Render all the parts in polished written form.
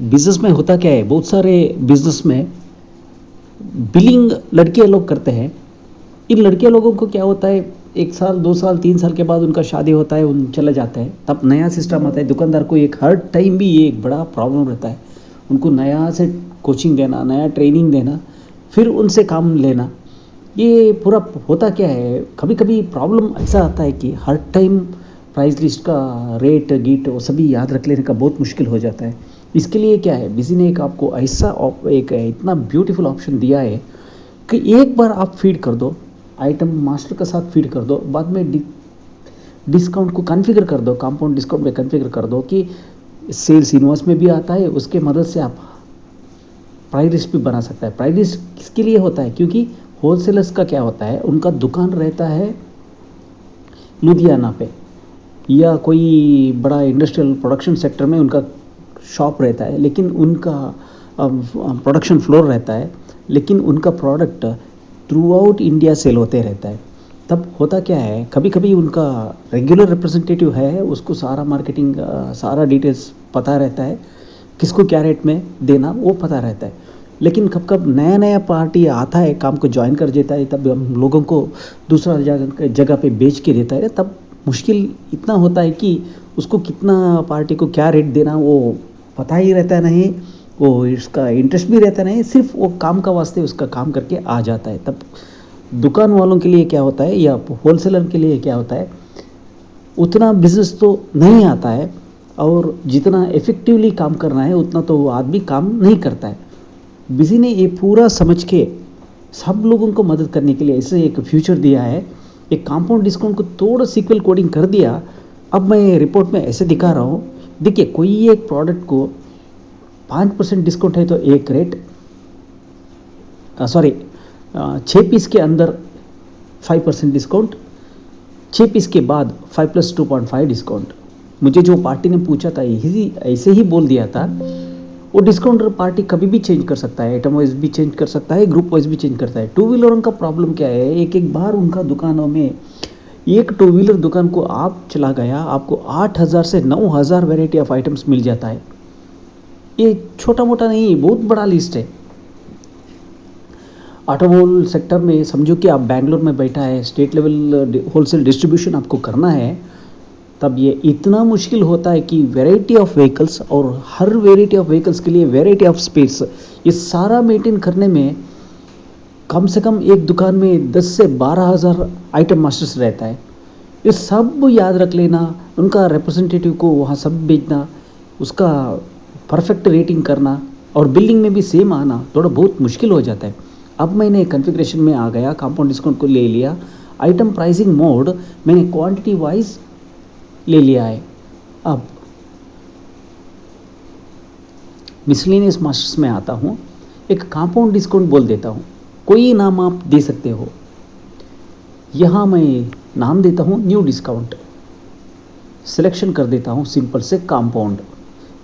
Business में होता क्या है, बहुत सारे बिजनेस में बिलिंग लड़के लोग करते हैं। इन लड़के लोगों को क्या होता है, 1 साल 2 साल 3 साल के बाद उनका शादी होता है, उन चले जाते हैं, तब नया सिस्टम आता है। दुकानदार को एक हर टाइम भी ये एक बड़ा प्रॉब्लम रहता है, उनको नया से कोचिंग देना, नया ट्रेनिंग देना, फिर उनसे काम लेना। ये पूरा होता क्या है, कभी कभी प्रॉब्लम ऐसा आता है कि हर टाइम प्राइस लिस्ट का रेट गीट वो सभी याद रख लेने का बहुत मुश्किल हो जाता है। इसके लिए क्या है, बिजी ने एक आपको ऐसा एक इतना ब्यूटीफुल ऑप्शन दिया है कि एक बार आप फीड कर दो, आइटम मास्टर के साथ फीड कर दो, बाद में डिस्काउंट को कॉन्फ़िगर कर दो, कंपाउंड डिस्काउंट में कॉन्फ़िगर कर दो कि सेल्स इनवॉइस में भी आता है, उसके मदद से आप प्राइस लिस्ट भी बना सकता है। प्राइस लिस्ट किसके लिए होता है, क्योंकि होलसेलर्स का क्या होता है, उनका दुकान रहता है लुधियाना पे या कोई बड़ा इंडस्ट्रियल प्रोडक्शन सेक्टर में उनका शॉप रहता है, लेकिन उनका प्रोडक्शन फ्लोर रहता है, लेकिन उनका product throughout India sale होते रहता है। तब होता क्या है, कभी कभी उनका रेगुलर रिप्रेजेंटेटिव है, उसको सारा मार्केटिंग सारा डिटेल्स पता रहता है, किसको क्या रेट में देना वो पता रहता है। लेकिन कब कब नया नया पार्टी आता है, काम को ज्वाइन कर देता है, तब हम लोगों को दूसरा जगह पे बेच के देता है, तब मुश्किल इतना होता है कि उसको कितना पार्टी को क्या रेट देना वो पता ही रहता नहीं, वो इसका इंटरेस्ट भी रहता नहीं, सिर्फ वो काम का वास्ते उसका काम करके आ जाता है। तब दुकान वालों के लिए क्या होता है या होलसेलर के लिए क्या होता है, उतना बिजनेस तो नहीं आता है, और जितना इफेक्टिवली काम करना है उतना तो वो आदमी काम नहीं करता है। बिजी ने ये पूरा समझ के सब लोगों को मदद करने के लिए ऐसे एक फ्यूचर दिया है, एक कंपाउंड डिस्काउंट को थोड़ा सीक्वल कोडिंग कर दिया। अब मैं रिपोर्ट में ऐसे दिखा रहा हूँ, देखिए कोई एक प्रोडक्ट को 5% डिस्काउंट है तो एक रेट, सॉरी 6 पीस के अंदर 5% डिस्काउंट, 6 पीस के बाद 5+2.5 डिस्काउंट। मुझे जो पार्टी ने पूछा था यही ऐसे ही बोल दिया था। वो डिस्काउंटर पार्टी कभी भी चेंज कर सकता है, आइटम वाइज भी चेंज कर सकता है, ग्रुप वाइज भी चेंज करता है। टू व्हीलरों का प्रॉब्लम क्या है, एक एक बार उनका दुकानों में एक टू व्हीलर दुकान को आप चला गया, आपको 8,000 से 9,000 वेराइटी ऑफ आइटम्स मिल जाता है। ये छोटा मोटा नहीं, बहुत बड़ा लिस्ट है। ऑटोमोबाइल सेक्टर में समझो कि आप बैंगलोर में बैठा है, स्टेट लेवल होलसेल डिस्ट्रीब्यूशन आपको करना है, तब ये इतना मुश्किल होता है कि वैरायटी ऑफ व्हीकल्स, और हर वैरायटी ऑफ व्हीकल्स के लिए वैरायटी ऑफ स्पेस, ये सारा मेंटेन करने में कम से कम एक दुकान में 10 से 12,000 आइटम मास्टर्स रहता है। ये सब याद रख लेना, उनका रिप्रेजेंटेटिव को वहाँ सब भेजना, उसका परफेक्ट रेटिंग करना, और बिल्डिंग में भी सेम आना थोड़ा बहुत मुश्किल हो जाता है। अब मैंने कॉन्फ़िगरेशन में आ गया, कंपाउंड डिस्काउंट को ले लिया, आइटम प्राइसिंग मोड मैंने क्वांटिटी वाइज ले लिया है। अब मिसलेनियस मास्टर्स में आता हूँ, एक कंपाउंड डिस्काउंट बोल देता हूँ, कोई नाम आप दे सकते हो। यहाँ मैं नाम देता हूँ न्यू डिस्काउंट, सिलेक्शन कर देता हूँ सिंपल से कंपाउंड।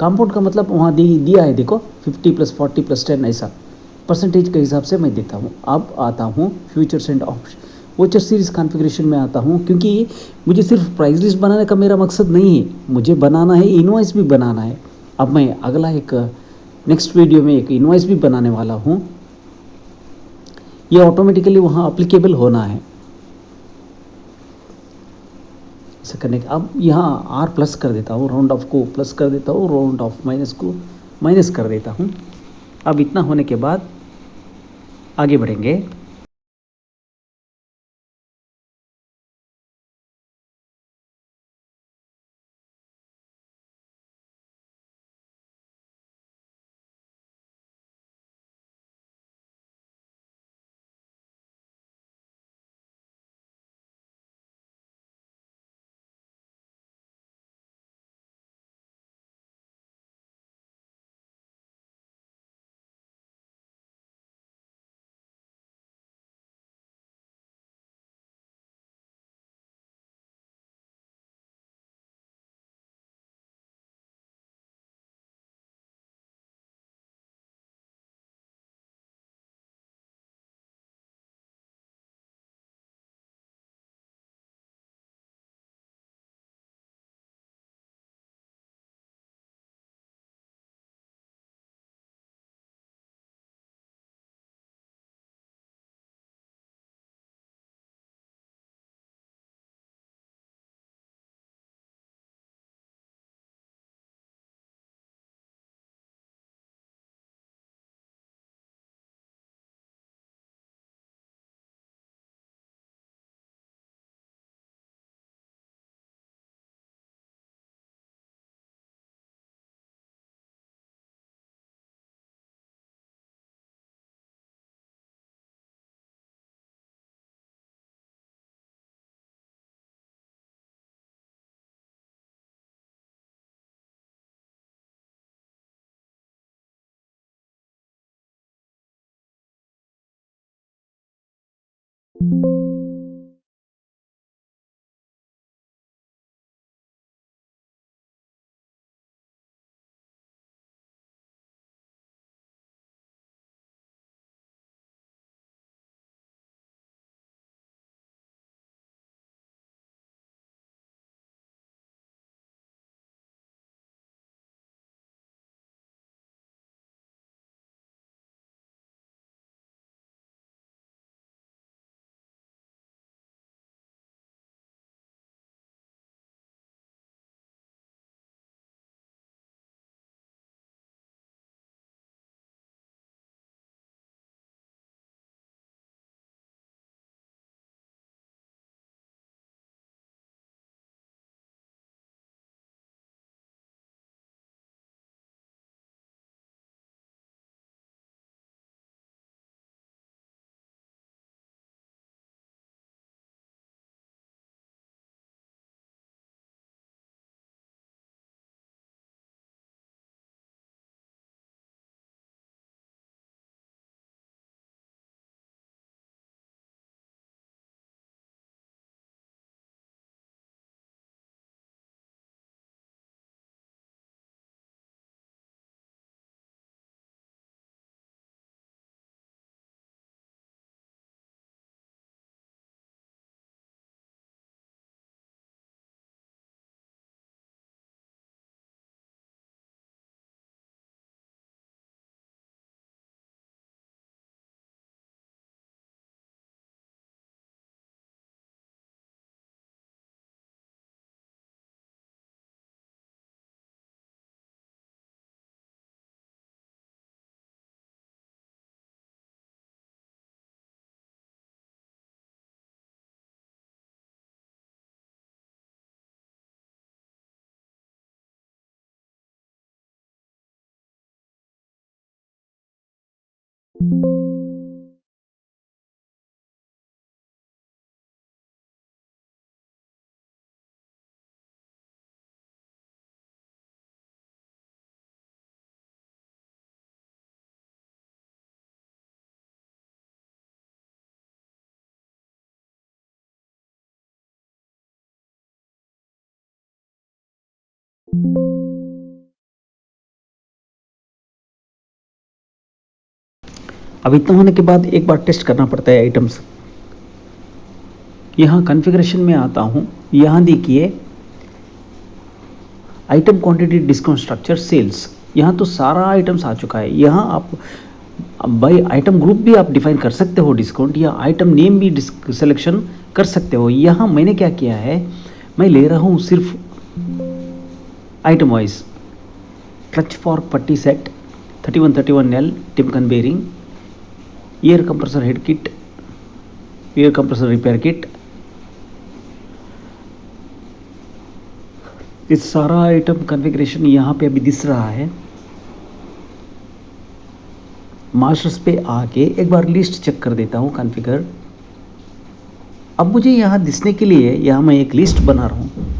कंपाउंड का मतलब वहाँ दिया है, देखो 50+40+10 ऐसा परसेंटेज के हिसाब से मैं देता हूँ। अब आता हूँ futures and option, voucher series configuration में आता हूँ, क्योंकि मुझे सिर्फ प्राइस लिस्ट बनाने का मेरा मकसद नहीं है, मुझे बनाना है इनवॉइस भी बनाना है। अब मैं अगला एक नेक्स्ट वीडियो में एक इनवॉइस भी बनाने वाला हूँ, ये ऑटोमेटिकली वहाँ अप्लीकेबल होना है। ऐसा करने के अब यहाँ आर प्लस कर देता हूँ, राउंड ऑफ को प्लस कर देता हूँ, राउंड ऑफ माइनस को माइनस कर देता हूँ। अब इतना होने के बाद आगे बढ़ेंगे। अब इतना होने के बाद एक बार टेस्ट करना पड़ता है आइटम्स। यहाँ कॉन्फ़िगरेशन में आता हूँ, यहाँ देखिए item quantity discount structure sales, यहाँ तो सारा आइटम्स आ चुका है। यहाँ आप बाई आइटम ग्रुप भी आप डिफाइन कर सकते हो डिस्काउंट, या आइटम नेम भी सिलेक्शन कर सकते हो। यहाँ मैंने क्या किया है, मैं ले रहा हूँ सिर्फ आइटम वाइज। क्लच फॉर पट्टी set 3131L Timken bearing, air compressor head kit, air compressor repair kit, ये सारा आइटम कॉन्फ़िगरेशन यहाँ पे अभी दिस रहा है। मास्टर्स पे आके एक बार लिस्ट चेक कर देता हूँ कॉन्फ़िगर। अब मुझे यहाँ दिसने के लिए यहाँ मैं एक लिस्ट बना रहा हूँ।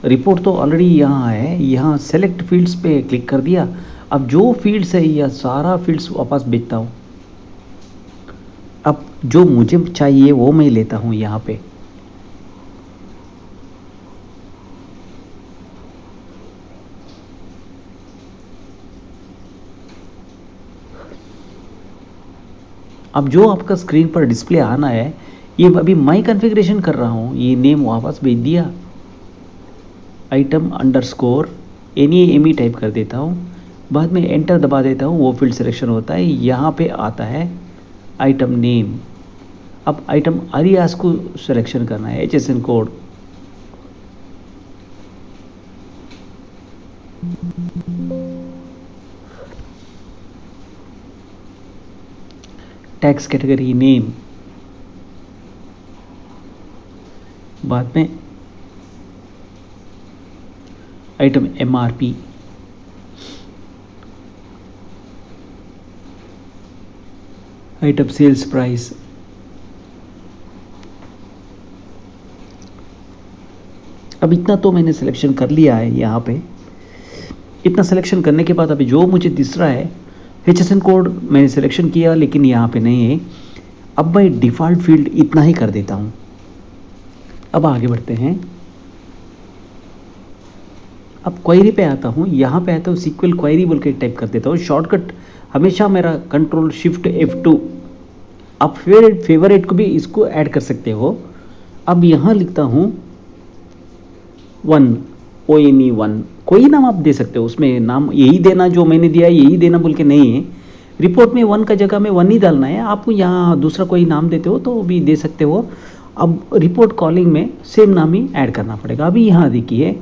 रिपोर्ट तो ऑलरेडी यहाँ है, यहाँ सेलेक्ट फील्ड्स पे क्लिक कर दिया। अब जो फील्ड्स है यह सारा फील्ड्स वापस भेजता हूँ। अब जो मुझे चाहिए वो मैं लेता हूँ यहाँ पे। अब जो आपका स्क्रीन पर डिस्प्ले आना है, ये अभी मैं कॉन्फ़िगरेशन कर रहा हूँ, ये नेम वापस भेज दिया। आइटम अंडरस्कोर NAME टाइप कर देता हूँ, बाद में एंटर दबा देता हूँ, वो फील्ड सिलेक्शन होता है। यहाँ पे आता है आइटम नेम। अब आइटम अरियास को सिलेक्शन करना है, HSN code. Tax category name, बाद में item MRP, item sales price, अब इतना तो मैंने सिलेक्शन कर लिया है यहाँ पे। इतना सिलेक्शन करने के बाद अभी जो मुझे दिस रहा है HSN कोड मैंने सिलेक्शन किया, लेकिन यहाँ पे नहीं है। अब मैं डिफ़ॉल्ट फील्ड इतना ही कर देता हूँ। अब आगे बढ़ते हैं। अब क्वेरी पे आता हूँ, यहाँ पे आता हूँ सीक्वल क्वेरी बोल के टाइप कर देता हूँ। शॉर्टकट हमेशा मेरा कंट्रोल शिफ्ट F2। आप फेवरेट को भी इसको ऐड कर सकते हो। अब यहाँ लिखता हूँ 1 ONE1, कोई नाम आप दे सकते हो, उसमें नाम यही देना जो मैंने दिया है यही देना बोल के नहीं है। रिपोर्ट में 1 का जगह में 1 ही डालना है। आप यहाँ दूसरा कोई नाम देते हो तो भी दे सकते हो। अब रिपोर्ट कॉलिंग में सेम नाम ही ऐड करना पड़ेगा। अभी यहाँ देखिए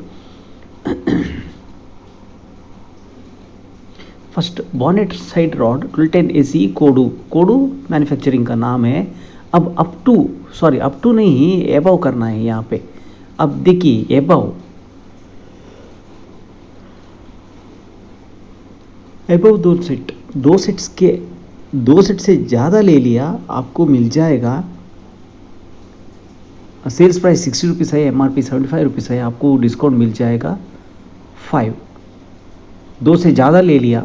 first bonnet side rod 10 AC कोडू मैन्युफैक्चरिंग का नाम है। अब अप टू नहीं, एबव करना है यहाँ पे। अब देखिए एबव दो सेट से ज़्यादा ले लिया आपको मिल जाएगा। सेल्स प्राइस 60 रुपीज़ है, MRP 75 रुपीज़ है, आपको डिस्काउंट मिल जाएगा 5। 2 से ज़्यादा ले लिया,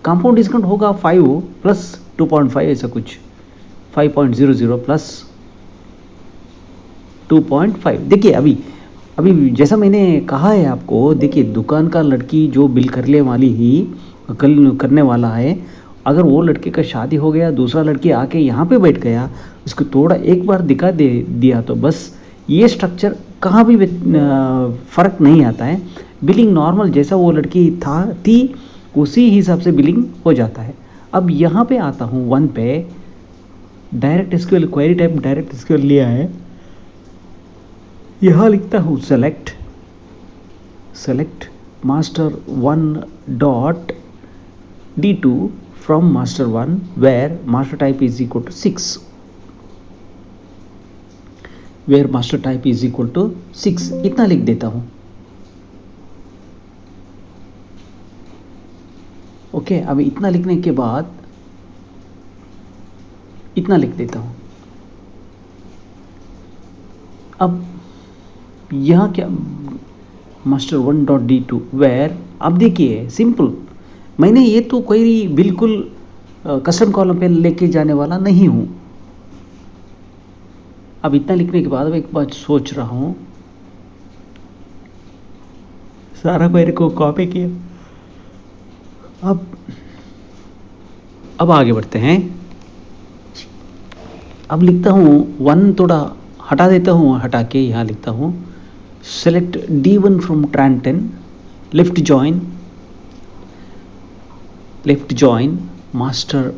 कंपाउंड डिस्काउंट होगा 5 प्लस 2.5 ऐसा कुछ, 5.00 प्लस 2.5। देखिए अभी जैसा मैंने कहा है आपको, देखिए दुकान का लड़की जो बिल करने वाली ही करने वाला है, अगर वो लड़के का शादी हो गया, दूसरा लड़की आके यहाँ पे बैठ गया, उसको थोड़ा एक बार दिखा दिया तो बस ये स्ट्रक्चर कहाँ भी फ़र्क नहीं आता है। बिलिंग नॉर्मल जैसा वो लड़की थी उसी हिसाब से बिलिंग हो जाता है। अब यहाँ पे आता हूँ 1 पे, direct SQL query type direct SQL लिया है। यहाँ लिखता हूँ select master 1 dot D2 from master 1 where master type is equal to 6, where master type is equal to 6 इतना लिख देता हूँ। ओके, अब इतना लिखने के बाद इतना लिख देता हूँ। अब यहाँ क्या master 1 डॉट D2 वेयर, अब देखिए सिंपल, मैंने ये तो क्वेरी बिल्कुल कस्टम कॉलम पे लेके जाने वाला नहीं हूँ। अब इतना लिखने के बाद अब एक बात सोच रहा हूँ, सारा क्वेरी को कॉपी किया। अब आगे बढ़ते हैं। अब लिखता हूँ 1 थोड़ा हटा देता हूँ, हटा के यहाँ लिखता हूँ select D1 from ट्रान 10 left join master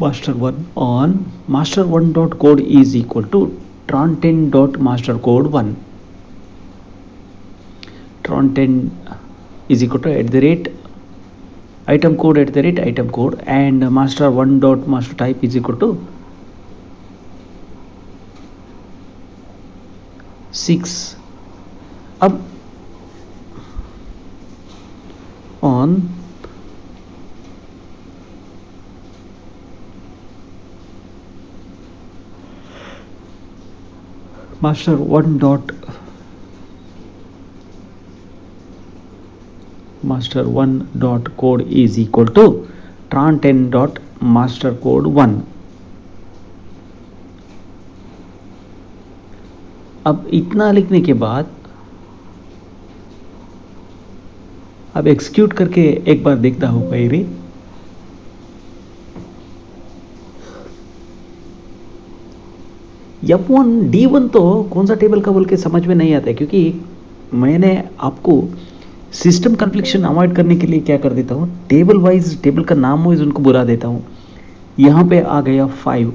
master 1 on master 1 dot code is equal to tran 10 dot master code 1, tran 10 is equal to item code and master 1 dot master type is equal to 6. अब on master 1 dot code is equal to tran 10 dot master code 1. अब इतना लिखने के बाद अब execute करके एक बार देखता हूँ क्वेरी। F1 D1 तो कौन सा टेबल का बोल के समझ में नहीं आता है, क्योंकि मैंने आपको सिस्टम कन्फ्लिक्शन अवॉइड करने के लिए क्या कर देता हूँ, टेबल वाइज टेबल का नाम वाइज उनको बुला देता हूँ। यहाँ पे आ गया 5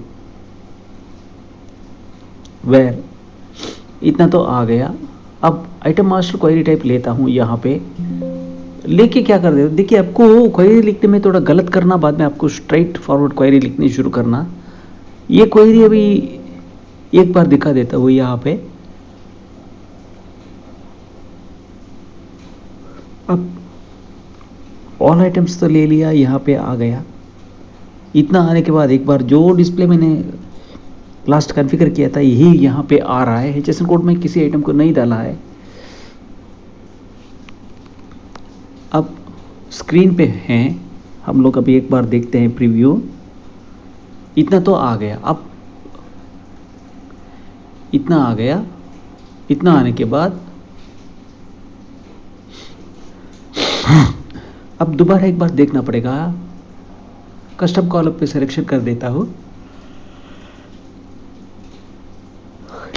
वेयर, इतना तो आ गया। अब आइटम मास्टर क्वेरी टाइप लेता हूँ, यहाँ पे लेके क्या कर देता हूँ, देखिए आपको क्वेरी लिखने में थोड़ा गलत करना, बाद में आपको स्ट्रेट फॉरवर्ड क्वेरी लिखनी शुरू करना। ये क्वेरी अभी एक बार दिखा देता हूँ यहाँ पे। अब ऑल आइटम्स तो ले लिया, यहाँ पे आ गया। इतना आने के बाद एक बार जो डिस्प्ले मैंने लास्ट कॉन्फ़िगर किया था यही यहाँ पे आ रहा है। HSN कोड में किसी आइटम को नहीं डाला है। अब स्क्रीन पे हैं, हम लोग अभी एक बार देखते हैं प्रीव्यू। इतना तो आ गया, अब इतना आ गया। इतना आने के बाद अब दोबारा एक बार देखना पड़ेगा। कस्टम कॉलम पे सिलेक्शन कर देता हूँ,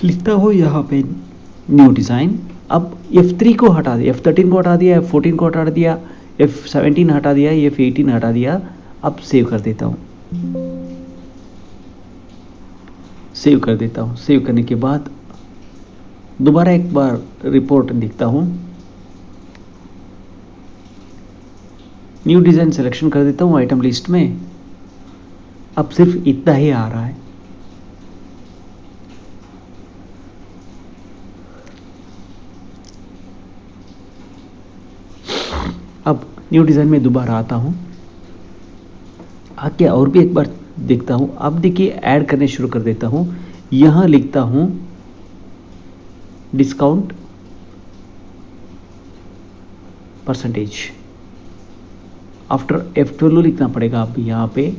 लिखता हूँ यहाँ पे न्यू डिज़ाइन। अब F3 को हटा दिया, F13 को हटा दिया, F14 को हटा दिया, F17 हटा दिया, F18 हटा दिया। अब सेव कर देता हूँ, सेव कर देता हूँ। सेव करने के बाद दोबारा एक बार रिपोर्ट लिखता हूँ, न्यू डिज़ाइन सिलेक्शन कर देता हूँ आइटम लिस्ट में। अब सिर्फ इतना ही आ रहा है। अब न्यू डिज़ाइन में दोबारा आता हूँ, आके और भी एक बार देखता हूँ। अब देखिए ऐड करने शुरू कर देता हूँ। यहाँ लिखता हूँ डिस्काउंट परसेंटेज, आफ्टर F12 लिखना पड़ेगा। अब यहाँ पे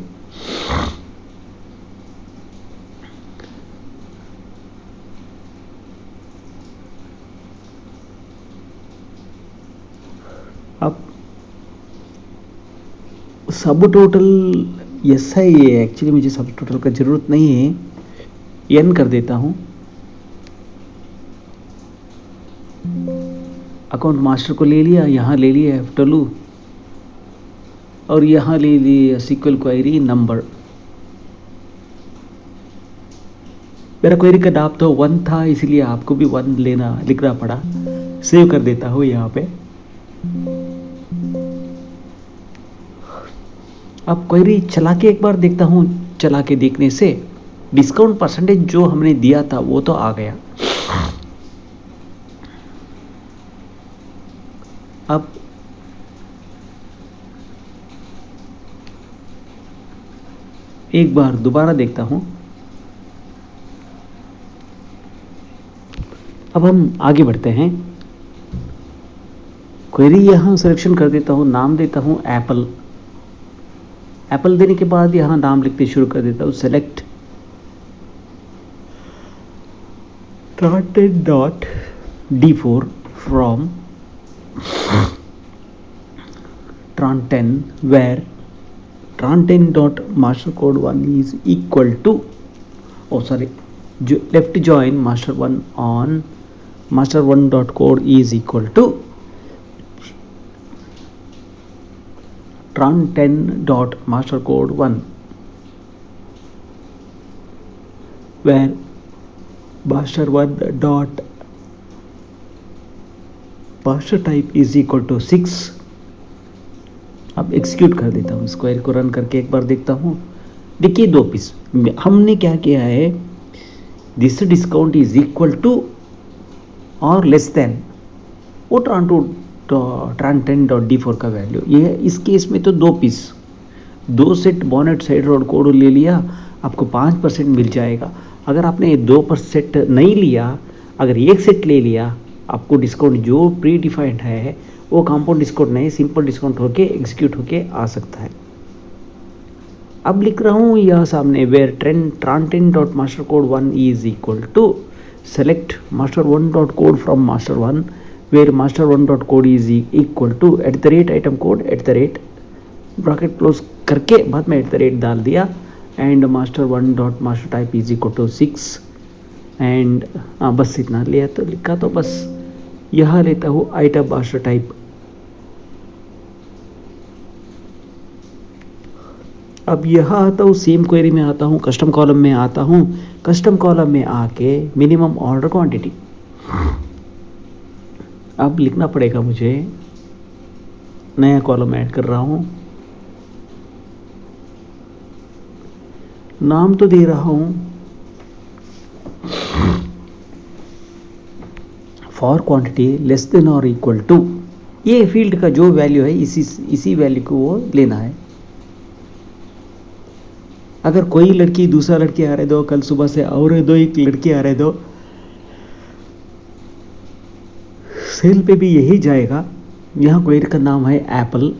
अब सब टोटल यस है, ये एक्चुअली मुझे सब टोटल का जरूरत नहीं है, एन कर देता हूँ। अकाउंट मास्टर को ले लिया, यहाँ ले लिया F12 और यहाँ ले लिया SQL क्वेरी नंबर। मेरा क्वेरी का नाम तो 1 था, इसलिए आपको भी 1 लिखना पड़ा। सेव कर देता हूँ यहाँ पे। अब क्वेरी चला के एक बार देखता हूँ। चला के देखने से डिस्काउंट परसेंटेज जो हमने दिया था वो तो आ गया। अब एक बार दोबारा देखता हूं। अब हम आगे बढ़ते हैं। क्वेरी यहां सिलेक्शन कर देता हूं, नाम देता हूं एप्पल। एप्पल देने के बाद यहां नाम लिखते शुरू कर देता हूं, select tran10.d4 from tran10 where tran10.mastercode1 is equal to left join master1 on master1.code is equal to tran10.mastercode1 where master1 dot master type is equal to 6। अब एग्जीक्यूट कर देता हूँ, स्क्वायर को रन करके एक बार देखता हूँ। देखिए 2 पीस हमने क्या किया है, this discount is equal to और लेस देन वो tran10.d4 का वैल्यू ये है। इस केस में तो 2 piece, 2 set bonnet side road code ले लिया, आपको 5% मिल जाएगा। अगर आपने 2% नहीं लिया, अगर एक सेट ले लिया, आपको डिस्काउंट जो प्री डिफाइंड है वो कंपाउंड डिस्काउंट नहीं, सिंपल डिस्काउंट होके एग्जीक्यूट होके आ सकता है। अब लिख रहा हूँ यह सामने where tran10.mastercode1 is equal to select master1.code from master1 where master1.code is equal to @item code bracket close करके बाद में डाल दिया and master1.master type is equal to 6 and बस इतना लिया तो लिखा तो बस। यहाँ लेता हूँ आइटम मास्टर टाइप। अब यहाँ आता हूँ, सेम क्वेरी में आता हूँ, कस्टम कॉलम में आता हूँ। कस्टम कॉलम में आके मिनिमम ऑर्डर क्वांटिटी अब लिखना पड़ेगा मुझे। नया कॉलम ऐड कर रहा हूँ, नाम तो दे रहा हूँ फॉर क्वांटिटी लेस देन और इक्वल टू। ये फील्ड का जो वैल्यू है इसी वैल्यू को वो लेना है। अगर कोई लड़की दूसरा लड़की आ रहे दो, कल सुबह से और एक लड़की आ रहे दो, सेल पे भी यही जाएगा। यहाँ क्वेरी का नाम है एप्पल,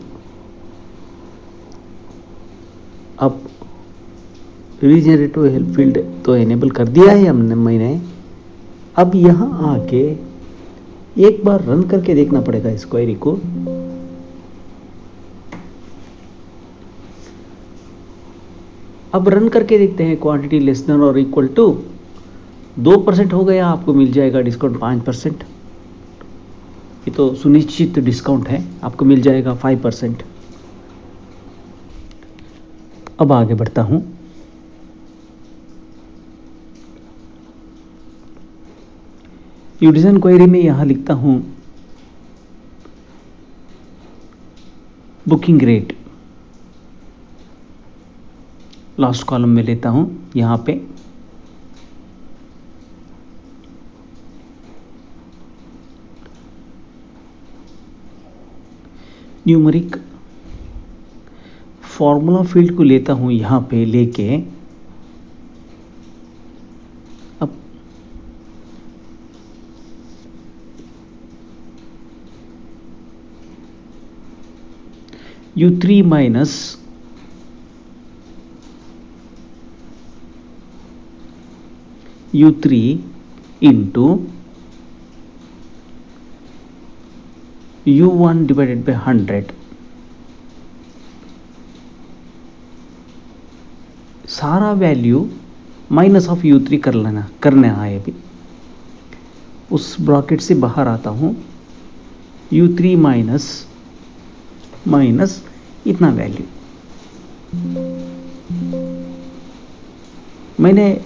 रीजनरेटिव हेल्प फील्ड तो इनेबल कर दिया है मैंने। अब यहाँ आके एक बार रन करके देखना पड़ेगा इस क्वेरी को। अब रन करके देखते हैं, क्वांटिटी लेस देन और इक्वल टू 2% हो गया, आपको मिल जाएगा डिस्काउंट 5%। ये तो सुनिश्चित डिस्काउंट है, आपको मिल जाएगा 5%। अब आगे बढ़ता हूं। यूडिजन क्वेरी में यहां लिखता हूं बुकिंग रेट, लास्ट कॉलम में लेता हूं यहां पे। न्यूमेरिक फॉर्मूला फील्ड को लेता हूं यहां पे लेके। अब U3 minus U3 into U1 divided by 100। सारा वैल्यू माइनस ऑफ U3 करना है। अभी उस ब्रैकेट से बाहर आता हूं, U3 माइनस इतना वैल्यू। मैंने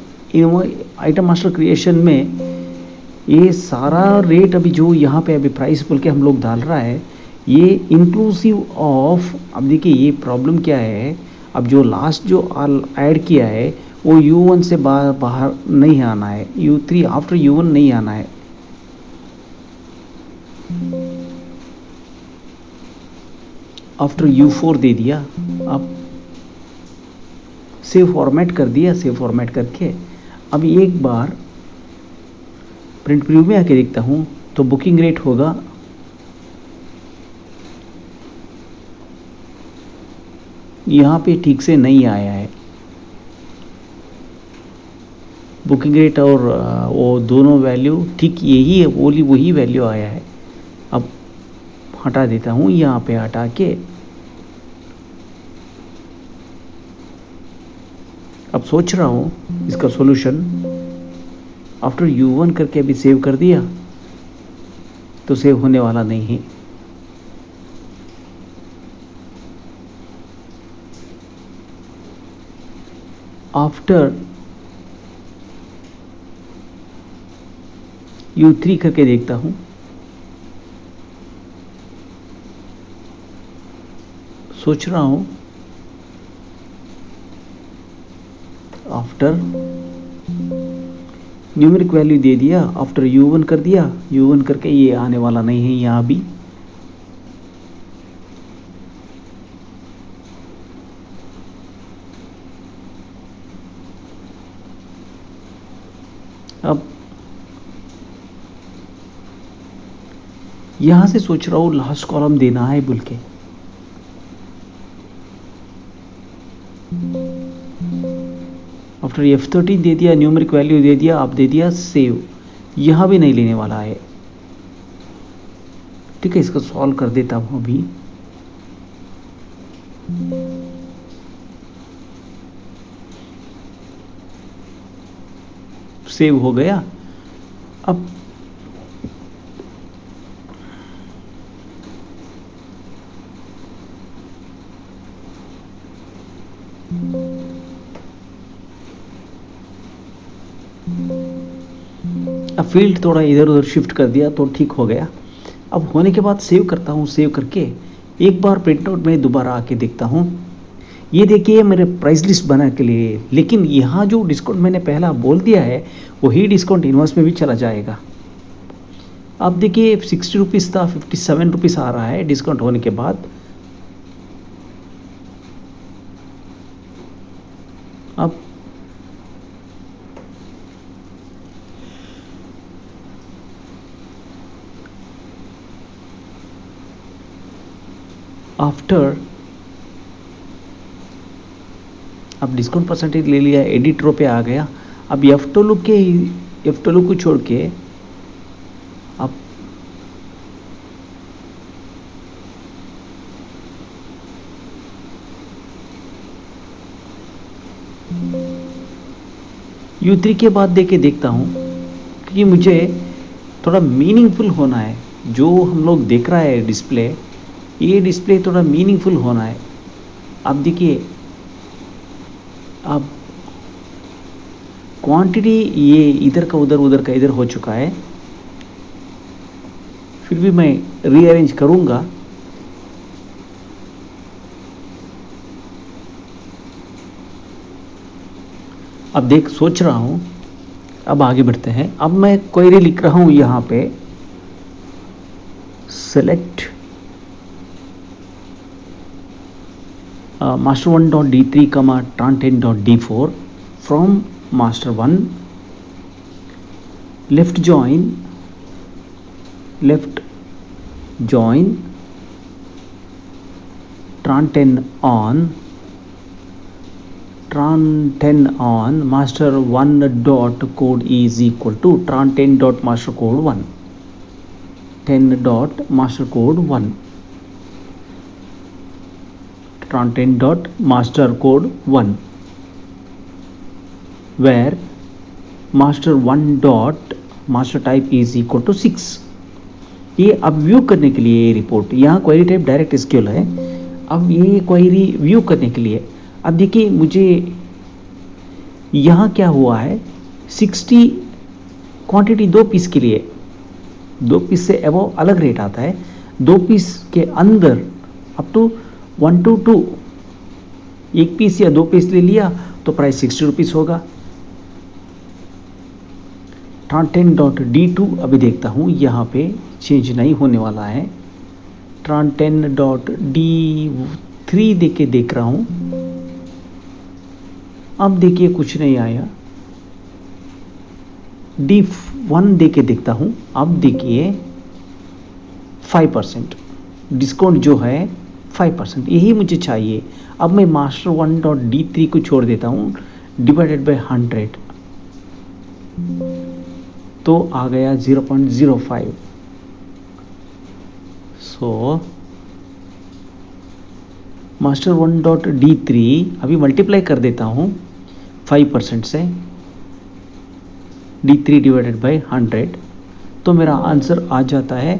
आइटम मास्टर क्रिएशन में ये सारा रेट अभी जो यहाँ पे अभी प्राइस बोल के हम लोग डाल रहा है, ये इंक्लूसिव ऑफ, अब देखिए ये प्रॉब्लम क्या है, अब जो लास्ट जो ऐड किया है वो U1 से बाहर नहीं आना है, U3 आफ्टर U1 नहीं आना है। आफ्टर U4 दे दिया। अब सेव फॉर्मेट कर दिया। सेव फॉर्मेट करके अब एक बार प्रिंट प्रीव्यू में आके देखता हूं तो बुकिंग रेट होगा यहां पे ठीक से नहीं आया है। बुकिंग रेट और वो दोनों वैल्यू ठीक यही है, वही वैल्यू आया है। अब हटा देता हूं, यहां पे हटा के अब सोच रहा हूं इसका सॉल्यूशन। आफ्टर U1 करके अभी सेव कर दिया तो सेव होने वाला नहीं है। आफ्टर U3 करके देखता हूं, सोच रहा हूं आफ्टर न्यूमेरिक वैल्यू दे दिया, आफ्टर U1 कर दिया, U1 करके ये आने वाला नहीं है यहां भी। अब यहां से सोच रहा हूं लास्ट कॉलम देना है बोल के। आफ्टर F13 दे दिया, न्यूमेरिक वैल्यू दे दिया, अब दे दिया सेव। यहां भी नहीं लेने वाला है। ठीक है, इसको सॉल्व कर देता हूं अभी। सेव हो गया। अब फील्ड थोड़ा इधर उधर शिफ्ट कर दिया तो ठीक हो गया। अब होने के बाद सेव करता हूं। सेव करके एक बार प्रिंट आउट में दोबारा आके देखता हूं। ये देखिए मेरे प्राइस लिस्ट बना के लिए, लेकिन यहाँ जो डिस्काउंट मैंने पहला बोल दिया है वही डिस्काउंट इनवर्स में भी चला जाएगा। अब देखिए 60 रुपीज़ था, 57 रुपीज़ आ रहा है डिस्काउंट होने के बाद। अब आफ्टर अब डिस्काउंट परसेंटेज ले लिया, एडिट रो पे आ गया। अब एफ12 को छोड़ के अब U3 के बाद देखता हूँ, क्योंकि मुझे थोड़ा मीनिंगफुल होना है। जो हम लोग देख रहा है डिस्प्ले, ये डिस्प्ले थोड़ा मीनिंगफुल होना है। अब देखिए, अब क्वांटिटी ये इधर का उधर, उधर का इधर हो चुका है। फिर भी मैं रीअरेंज करूंगा। अब सोच रहा हूं, अब आगे बढ़ते हैं। अब मैं क्वेरी लिख रहा हूं यहां पे, select master1.d3 tran10.d4 from master1, left join tran10 on master1 dot code is equal to tran10 dot master code 1, 10 dot master code 1, tran10 dot master code 1, where master1 dot master type is equal to 6। ये अब view करने के लिए ये report, यहाँ query type direct SQL है। अब ये क्वेरी व्यू करने के लिए, अब देखिए मुझे यहाँ क्या हुआ है, 60 क्वांटिटी 2 पीस के लिए, 2 पीस से एबव अलग रेट आता है। 2 पीस के अंदर अप टू 1 to 2, 1 पीस या 2 पीस ले लिया तो प्राइस 60 रुपीस होगा। tran10.d2 अभी देखता हूँ, यहाँ पे चेंज नहीं होने वाला है। tran10.d3 देख रहा हूँ, अब देखिए कुछ नहीं आया। D1 देखता हूँ, अब देखिए 5% डिस्काउंट जो है 5%, यही मुझे चाहिए। अब मैं master1.d3 को छोड़ देता हूँ, डिवाइडेड बाय 100 तो आ गया 0.05। सो master1.d3 अभी मल्टीप्लाई कर देता हूँ 5% से, D3 डिवाइडेड बाय 100, तो मेरा आंसर आ जाता है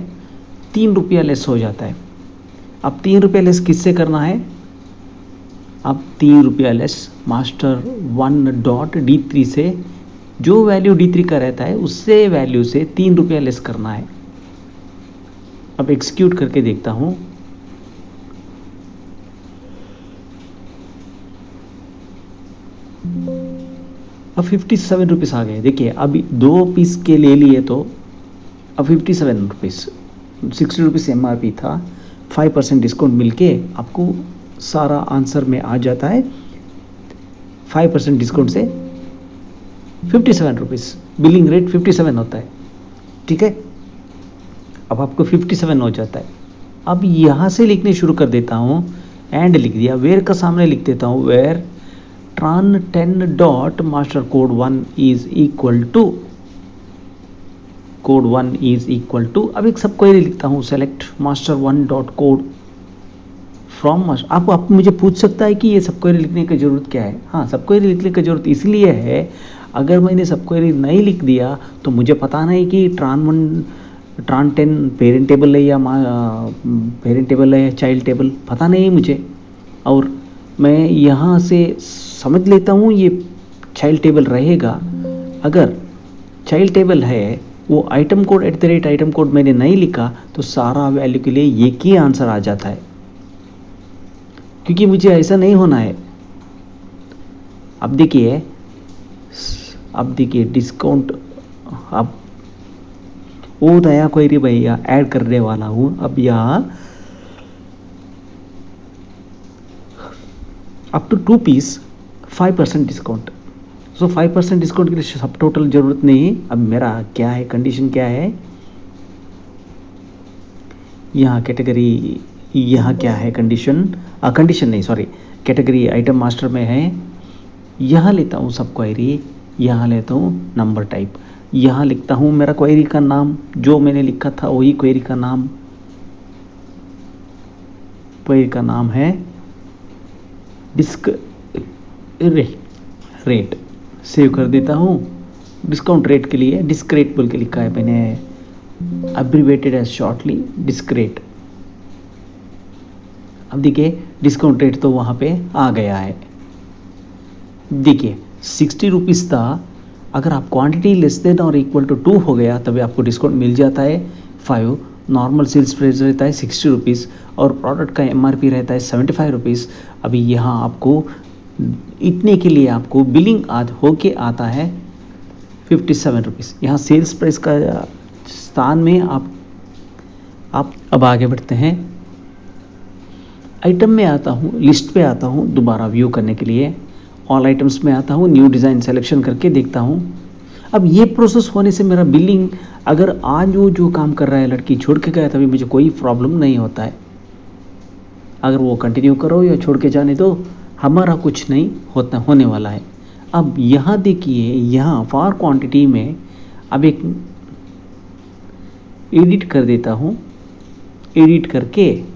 3 रुपया लेस हो जाता है। अब 3 रुपया लेस किससे करना है, अब 3 रुपया लेस master1.d3 से, जो वैल्यू D3 का रहता है उससे वैल्यू से 3 रुपया लेस करना है। अब एक्सिक्यूट करके देखता हूँ, अब 57 रुपीस आ गए। देखिए अभी 2 पीस के ले लिए तो अब 57 रुपीस, 60 रुपीस MRP था, 5% डिस्काउंट मिलके आपको सारा आंसर में आ जाता है। 5% डिस्काउंट से 57 रुपीस, बिलिंग रेट 57 होता है। ठीक है, अब आपको 57 हो जाता है। अब यहाँ से लिखने शुरू कर देता हूँ, एंड लिख दिया, वेयर का सामने लिख देता हूँ, where tran10 dot master code 1 is equal to code 1 is equal to, अब एक सब क्वेरी लिखता हूँ, select master1 dot code from master. आप मुझे पूछ सकता है कि ये सब क्वेरी लिखने की जरूरत क्या है। हाँ, सब क्वेरी लिखने की जरूरत इसलिए है, अगर मैंने सब क्वेरी नहीं लिख दिया तो मुझे पता नहीं कि tran10 पेरेंट टेबल है या पेरेंट टेबल है या चाइल्ड टेबल, पता नहीं मुझे। और मैं यहाँ से समझ लेता हूँ ये चाइल्ड टेबल रहेगा। अगर चाइल्ड टेबल है, वो आइटम कोड @ आइटम कोड मैंने नहीं लिखा तो सारा वैल्यू के लिए एक ही आंसर आ जाता है, क्योंकि मुझे ऐसा नहीं होना है। अब देखिए डिस्काउंट, अब वो नया क्वेरी भैया ऐड करने वाला हूँ। अब यहाँ up to 2 piece 5% discount. So 5% discount के लिए सब टोटल जरूरत नहीं। अब मेरा क्या है, कंडीशन क्या है, यहाँ कैटेगरी, यहाँ क्या है कंडीशन, कंडीशन नहीं सॉरी, कैटेगरी आइटम मास्टर में है यहाँ लेता हूँ सब क्वेरी, यहाँ लेता हूँ नंबर टाइप, यहाँ लिखता हूँ मेरा क्वेरी का नाम, जो मैंने लिखा था वही क्वेरी का नाम। क्वेरी का नाम है डिस्क रेट। सेव कर देता हूँ। डिस्काउंट रेट के लिए डिस्क्रेट बोल के लिखा है मैंने, अब्रीवेटेड एज शॉर्टली डिस्क्रेट। अब देखिए डिस्काउंट रेट तो वहाँ पे आ गया है। देखिए 60 रुपीज़ था, अगर आप क्वांटिटी लेस देन और इक्वल टू 2 हो गया तभी आपको डिस्काउंट मिल जाता है 5। नॉर्मल सेल्स प्राइस रहता है 60 रुपीज़ और प्रोडक्ट का MRP रहता है 75 रुपीज़। अभी यहाँ आपको इतने के लिए आपको बिलिंग होके आता है 57 रुपीज़। यहाँ सेल्स प्राइस का स्थान में आप अब आगे बढ़ते हैं। आइटम में आता हूँ, लिस्ट पे आता हूँ दोबारा व्यू करने के लिए। ऑल आइटम्स में आता हूँ, न्यू डिज़ाइन सेलेक्शन करके देखता हूँ। अब ये प्रोसेस होने से मेरा बिलिंग, अगर आज वो जो काम कर रहा है लड़की छोड़ के गया तभी मुझे कोई प्रॉब्लम नहीं होता है। अगर वो कंटिन्यू करो या छोड़ के जाने दो, हमारा कुछ नहीं होने वाला है। अब यहाँ देखिए, यहाँ फॉर क्वांटिटी में अब एक एडिट कर देता हूँ। एडिट करके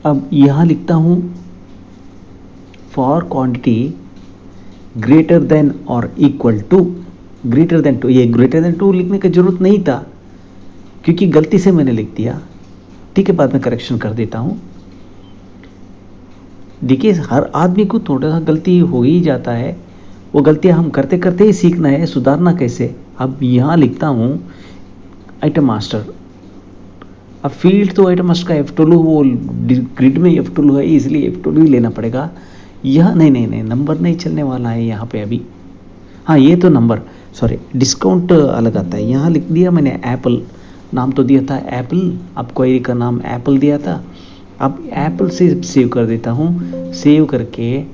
अब यहाँ लिखता हूँ फॉर क्वांटिटी ग्रेटर देन और equal to, greater than two. ये ग्रेटर देन टू लिखने की जरूरत नहीं था क्योंकि गलती से मैंने लिख दिया। ठीक है, बाद में करेक्शन कर देता हूँ। देखिए हर आदमी को थोड़ा सा गलती हो ही जाता है, वो गलतियाँ हम करते करते ही सीखना है, सुधारना कैसे। अब यहाँ लिखता हूँ आइटम मास्टर। अब फील्ड तो आइटम मास्टर का F12 वो ग्रिड में F12 है, इसलिए F12 ही लेना पड़ेगा। यह नहीं नंबर नहीं चलने वाला है यहाँ पे अभी। हाँ ये तो नंबर, सॉरी डिस्काउंट अलग आता है। यहाँ लिख दिया मैंने एप्पल, नाम तो दिया था एप्पल, अब क्वेरी का नाम एप्पल दिया था। अब एप्पल से सेव कर देता हूँ। सेव करके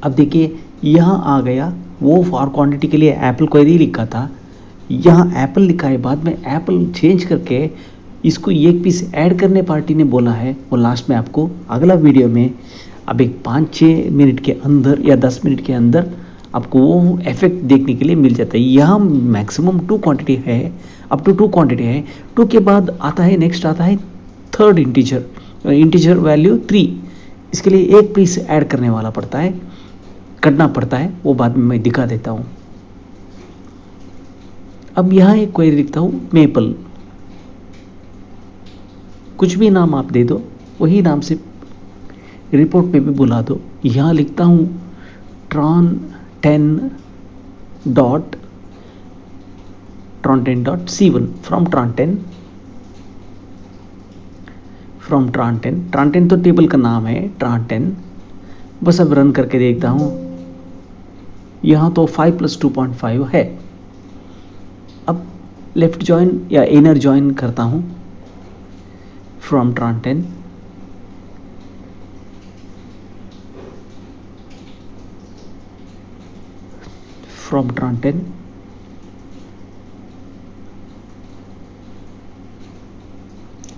अब देखिए यहाँ आ गया। वो फॉर क्वांटिटी के लिए एप्पल क्वेरी लिखा था, यहाँ एप्पल लिखा है। बाद में एप्पल चेंज करके इसको एक पीस ऐड करने पार्टी ने बोला है, वो लास्ट में आपको अगला वीडियो में अब एक 5-6 मिनट के अंदर या 10 मिनट के अंदर आपको वो इफेक्ट देखने के लिए मिल जाता है। यहाँ मैक्सिमम 2 क्वांटिटी है, अप टू 2 क्वांटिटी है। 2 के बाद आता है, नेक्स्ट आता है थर्ड इंटीजर वैल्यू 3। इसके लिए एक पीस ऐड करने वाला पड़ता है, करना पड़ता है, वो बाद में मैं दिखा देता हूँ। अब यहाँ एक क्वेरी लिखता हूँ मेपल, कुछ भी नाम आप दे दो, वही नाम से रिपोर्ट पे भी बुला दो। यहाँ लिखता हूँ tran10.c1 फ्रॉम tran10 तो टेबल का नाम है tran10। बस अब रन करके देखता हूँ। यहाँ तो 5 + 2.5 है। अब लेफ्ट जॉइन या इनर जॉइन करता हूँ from tran10। From tran10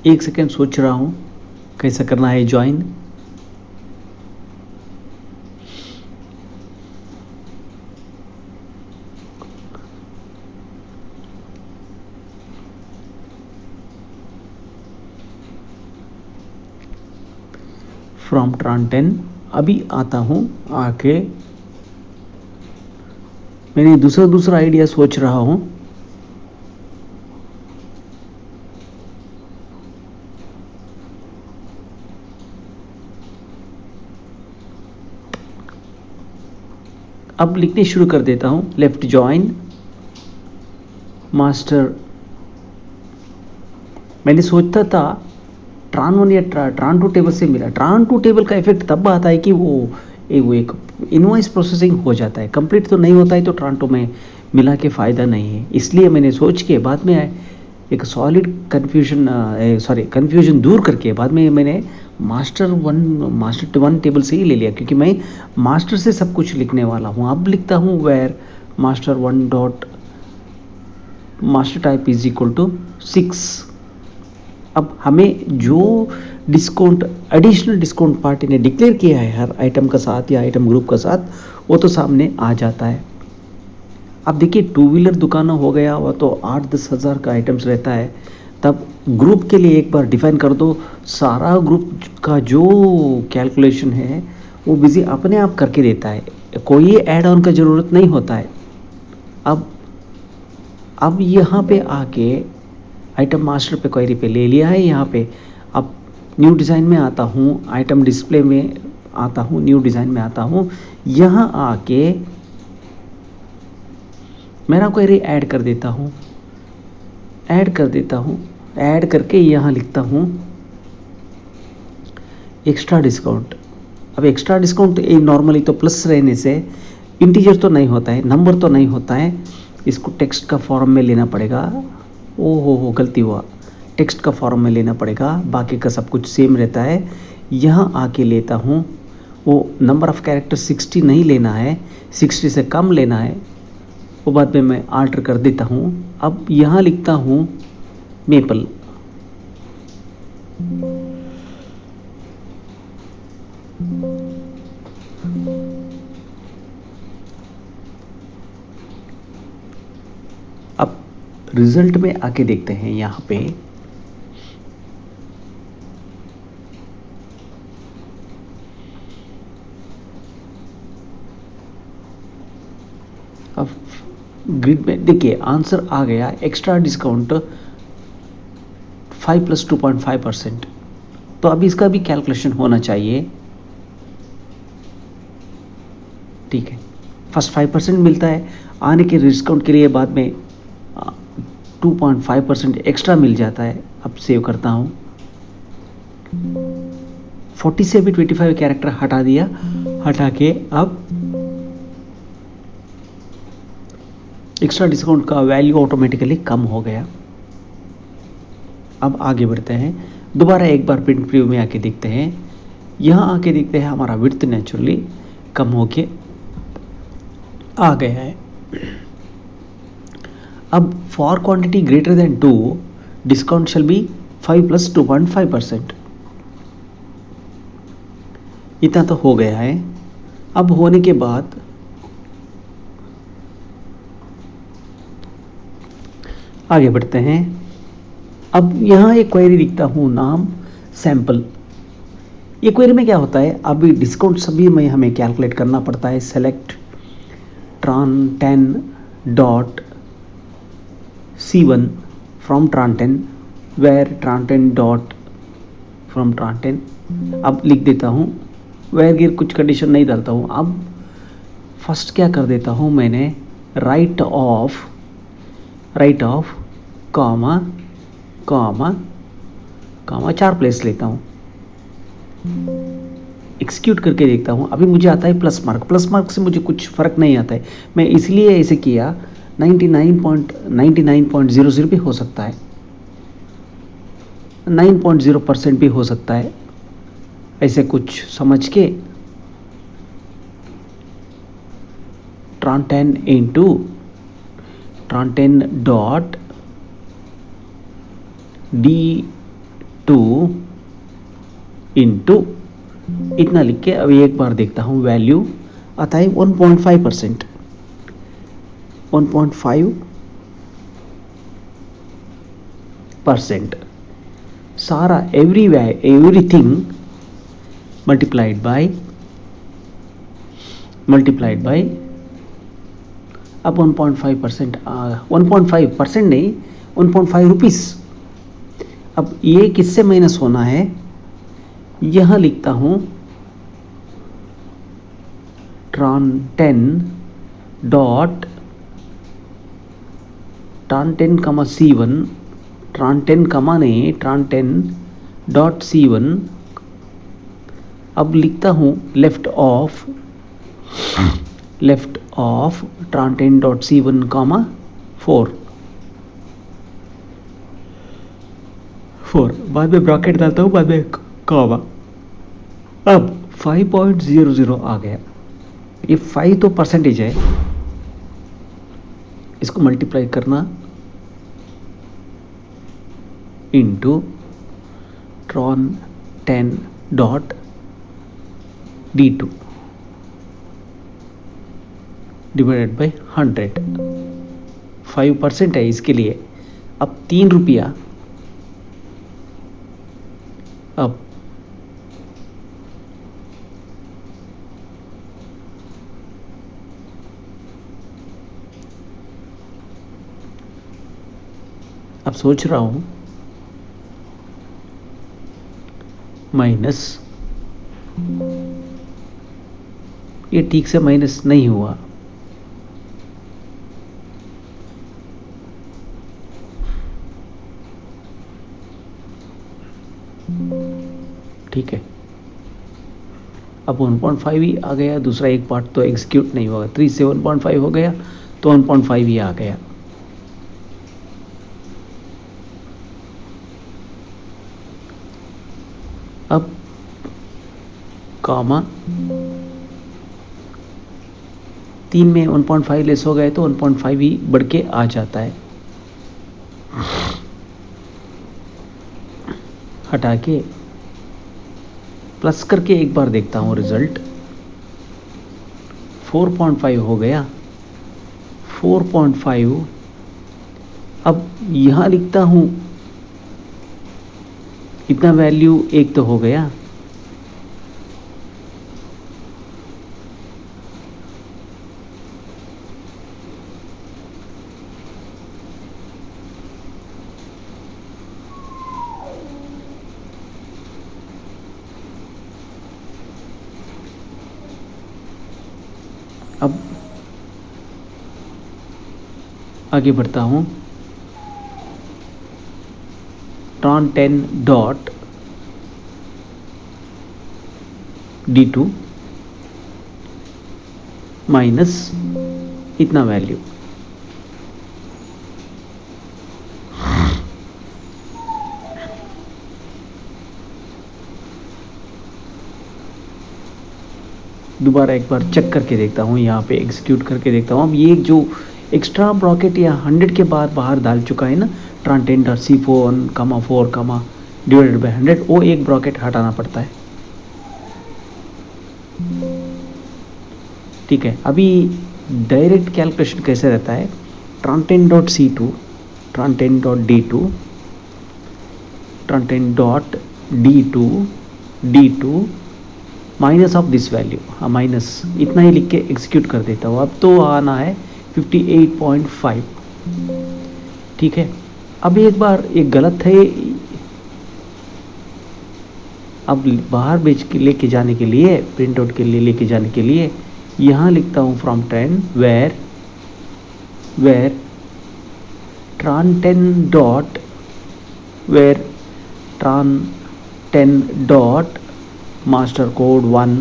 1 second सोच रहा हूँ कैसा करना है ज्वाइन। फ्रॉम tran10 अभी आता हूँ। आके मैंने दूसरा आइडिया सोच रहा हूँ। अब लिखने शुरू कर देता हूँ। लेफ्ट जॉइन मास्टर, मैंने सोचता था tran1 या tran2 टेबल से मिला। tran2 टेबल का इफेक्ट तब आता है कि वो एक इनवॉइस प्रोसेसिंग हो जाता है, कंप्लीट तो नहीं होता है, तो tran2 में मिला के फ़ायदा नहीं है। इसलिए मैंने सोच के बाद में एक सॉलिड कन्फ्यूजन दूर करके बाद में मैंने मास्टर वन टेबल से ही ले लिया, क्योंकि मैं मास्टर से सब कुछ लिखने वाला हूँ। अब लिखता हूँ where master one dot master type is equal to 6। अब हमें जो डिस्काउंट एडिशनल डिस्काउंट पार्टी ने डिक्लेयर किया है हर आइटम का साथ या आइटम ग्रुप का साथ, वो तो सामने आ जाता है। अब देखिए 2 व्हीलर दुकान हो गया, वो तो 8-10 हज़ार का आइटम्स रहता है। तब ग्रुप के लिए एक बार डिफाइन कर दो, सारा ग्रुप का जो कैलकुलेशन है वो बिजी अपने आप करके देता है, कोई ऐड ऑन का ज़रूरत नहीं होता है। अब यहाँ पे आके आइटम मास्टर पे क्वेरी पे ले लिया है यहाँ पे। अब न्यू डिज़ाइन में आता हूँ, आइटम डिस्प्ले में आता हूँ, न्यू डिज़ाइन में आता हूँ, यहाँ आके मेरा क्वेरी ऐड कर देता हूँ, ऐड करके यहाँ लिखता हूँ एक्स्ट्रा डिस्काउंट। अब एक्स्ट्रा डिस्काउंट नॉर्मली तो प्लस रहने से इंटीजर तो नहीं होता है, नंबर तो नहीं होता है, इसको टेक्स्ट का फॉर्म में लेना पड़ेगा। हो गलती हुआ, टेक्स्ट का फॉर्म में लेना पड़ेगा, बाकी का सब कुछ सेम रहता है। यहाँ आके लेता हूँ, वो नंबर ऑफ कैरेक्टर 60 नहीं लेना है, 60 से कम लेना है, वो बाद में मैं आल्टर कर देता हूँ। अब यहाँ लिखता हूँ मेपल। अब रिजल्ट में आके देखते हैं यहाँ पे अब ग्रिड में देखिए आंसर आ गया, एक्स्ट्रा डिस्काउंट 5 + 2.5%। तो अब इसका भी कैलकुलेशन होना चाहिए, ठीक है। फर्स्ट 5% मिलता है, आने के डिस्काउंट के लिए बाद में 2.5% एक्स्ट्रा मिल जाता है। अब सेव करता हूँ, 40 से भी 25 कैरेक्टर हटा दिया, हटा के अब एक्स्ट्रा डिस्काउंट का वैल्यू ऑटोमेटिकली कम हो गया। अब आगे बढ़ते हैं, दोबारा एक बार प्रिंट प्रीव्यू में आके देखते हैं। यहाँ आके देखते हैं हमारा विड्थ नेचुरली कम होके आ गया है। अब for quantity greater then 2 discount shall be 5 + 2.5%। इतना तो हो गया है। अब होने के बाद आगे बढ़ते हैं। अब यहाँ एक क्वेरी लिखता हूँ, नाम सैंपल। ये क्वेरी में क्या होता है, अभी डिस्काउंट सभी में हमें कैलकुलेट करना पड़ता है। Select tran10.c1 from tran10 where tran10 from tran10। अब लिख देता हूँ वेयर गिर, कुछ कंडीशन नहीं डालता हूँ। अब फर्स्ट क्या कर देता हूँ मैंने, राइट ऑफ कॉमा 4 प्लेस लेता हूँ, एक्सिक्यूट करके देखता हूँ। अभी मुझे आता है प्लस मार्क से मुझे कुछ फर्क नहीं आता है, मैं इसलिए ऐसे किया। 99.00 भी हो सकता है, 9.0% भी हो सकता है, ऐसे कुछ समझ के tran10 into tran10.d2 इंटू इतना लिख के अभी एक बार देखता हूँ, वैल्यू आता है 1.5%। 1.5% सारा एवरीथिंग मल्टीप्लाइड बाय अब 1.5%, 1.5% नहीं, 1.5 रुपीस। अब ये किससे माइनस होना है, यहां लिखता हूं tran10.c1 tran10.c1। अब लिखता हूं लेफ्ट ऑफ tran10.c1, 4। 4, बाद में ब्रैकेट डालता हूँ, बाद में कॉमा। अब 5.00 आ गया। ये 5 तो परसेंटेज है, इसको मल्टीप्लाई करना into tron 10 dot D2 divided by 100। 5% है इसके लिए। अब 3 रुपया, अब सोच रहा हूं माइनस, ये ठीक से माइनस नहीं हुआ। ठीक है, अब 1.5 ही आ गया, दूसरा एक पार्ट तो एग्जीक्यूट नहीं होगा। 3 से 1.5 हो गया तो 1.5 ही आ गया। अब कामा 3 में 1.5 लेस हो गए तो 1.5 ही बढ़ के आ जाता है। हटा के प्लस करके एक बार देखता हूं रिजल्ट। 4.5 हो गया। 4.5 अब यहां लिखता हूं, इतना वैल्यू एक तो हो गया। अब आगे बढ़ता हूं। tron 10 डॉट D2 माइनस इतना वैल्यू। दोबारा एक बार चेक करके देखता हूँ, यहाँ पे एग्जीक्यूट करके देखता हूँ। अब ये जो एक्स्ट्रा ब्रैकेट या 100 के बाद बाहर डाल चुका है ना, tron 10 dot C4 4 divided by 100, वो एक ब्रैकेट हटाना पड़ता है। ठीक है, अभी डायरेक्ट कैलकुलेशन कैसे रहता है? tron 10 dot C2, tron 10 dot D2, tron 10 dot D2 minus of this value, हाँ माइनस इतना ही लिख के एग्जीक्यूट कर देता हूँ। अब तो आना है 58.5। ठीक है, अब एक बार एक गलत है। अब बाहर बेच के लेके जाने के लिए, प्रिंट आउट के लिए लेके जाने के लिए यहां लिखता हूं from 10 where tron 10 dot tron 10 dot master code 1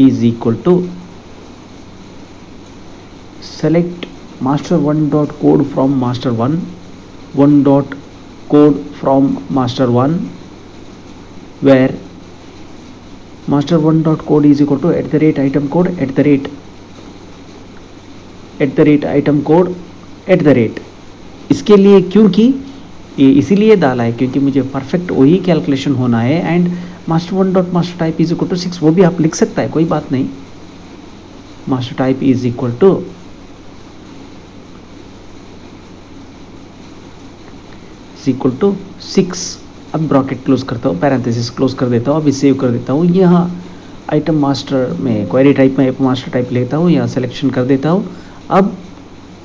is equal to select master 1 dot code from master 1 dot code from master 1, where master 1 dot code is equal to @item code @item code इसके लिए, क्योंकि ये इसीलिए डाला है क्योंकि मुझे perfect वही कैलकुलेशन होना है। And master 1 dot master type is equal to 6, वो भी आप लिख सकता है, कोई बात नहीं। Master type is equal to 6। अब ब्रैकेट क्लोज करता हूँ, पैरेंथेसिस क्लोज कर देता हूँ, अभी सेव कर देता हूँ। यहाँ आइटम मास्टर में क्वेरी टाइप में मास्टर टाइप लेता हूँ, यहाँ सिलेक्शन कर देता हूँ। अब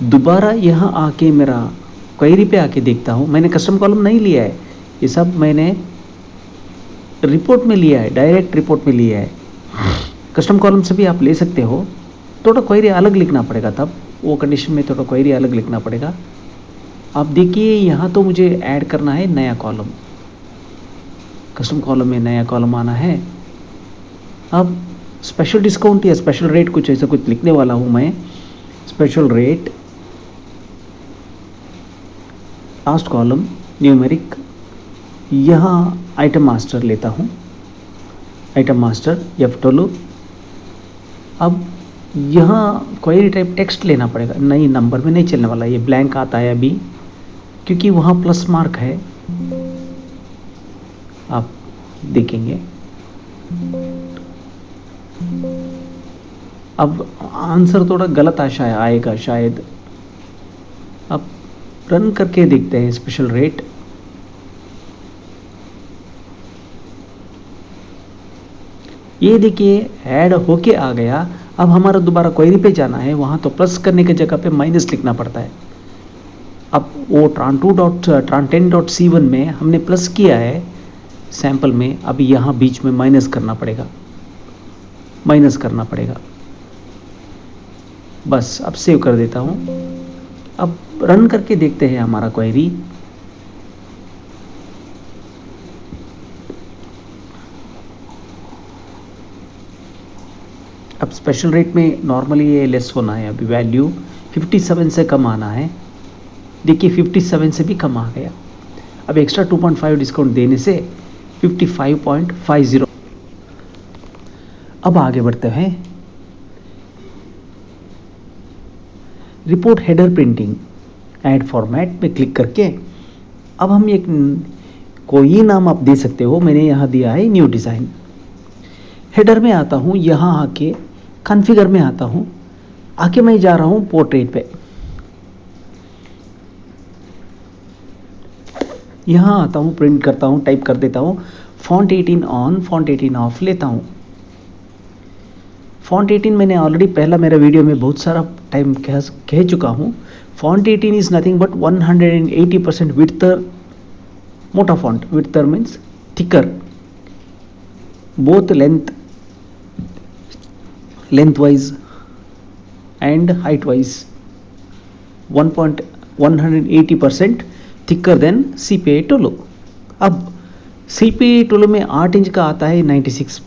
दोबारा यहाँ आके मेरा क्वेरी पे आके देखता हूँ, मैंने कस्टम कॉलम नहीं लिया है, ये सब मैंने रिपोर्ट में लिया है, डायरेक्ट रिपोर्ट में लिया है। कस्टम कॉलम से भी आप ले सकते हो, थोड़ा क्वेरी अलग लिखना पड़ेगा, तब वो कंडीशन में थोड़ा क्वेरी अलग लिखना पड़ेगा। आप देखिए यहाँ तो मुझे ऐड करना है नया कॉलम, कस्टम कॉलम में नया कॉलम आना है। अब स्पेशल डिस्काउंट या स्पेशल रेट कुछ ऐसा कुछ लिखने वाला हूँ मैं। Special rate last column numeric, यहाँ आइटम मास्टर लेता हूँ, आइटम मास्टर F12। अब यहाँ क्वेरी टाइप टेक्स्ट लेना पड़ेगा, नहीं नंबर में नहीं चलने वाला, ये ब्लैंक आता है अभी क्योंकि वहाँ प्लस मार्क है, आप देखेंगे। अब आंसर थोड़ा गलत आएगा शायद। अब रन करके देखते हैं स्पेशल रेट। ये देखिए ऐड होके आ गया। अब हमारा दोबारा क्वेरी पे जाना है, वहाँ तो प्लस करने की जगह पे माइनस लिखना पड़ता है। अब वो tran10.c1 में हमने प्लस किया है सैंपल में, अब यहाँ बीच में माइनस करना पड़ेगा, माइनस करना पड़ेगा। बस अब सेव कर देता हूँ। अब रन करके देखते हैं हमारा क्वेरी। अब स्पेशल रेट में नॉर्मली ये लेस होना है, अभी वैल्यू 57 से कम आना है। देखिए 57 से भी कम आ गया। अब एक्स्ट्रा 2.5 डिस्काउंट देने से 55.50। अब आगे बढ़ते हैं। Report header printing, add format में क्लिक करके अब हम एक कोई नाम आप दे सकते हो, मैंने यहाँ दिया है न्यू डिज़ाइन। हेडर में आता हूँ, यहाँ आके कॉन्फ़िगर में आता हूँ, आके मैं जा रहा हूँ पोर्ट्रेट पे। यहाँ आता हूँ, प्रिंट करता हूँ, टाइप कर देता हूँ फॉन्ट 18 ऑन, फॉन्ट 18 ऑफ लेता हूँ। फॉन्ट 18 मैंने ऑलरेडी पहला मेरा वीडियो में बहुत सारा टाइम कह चुका हूँ। Font 18 is nothing but 180% width, मोटा font, width means thicker, both lengthwise and height-wise 180% thicker than CPI टूलो। अब CPI टूलो में 8 इंच का आता है 96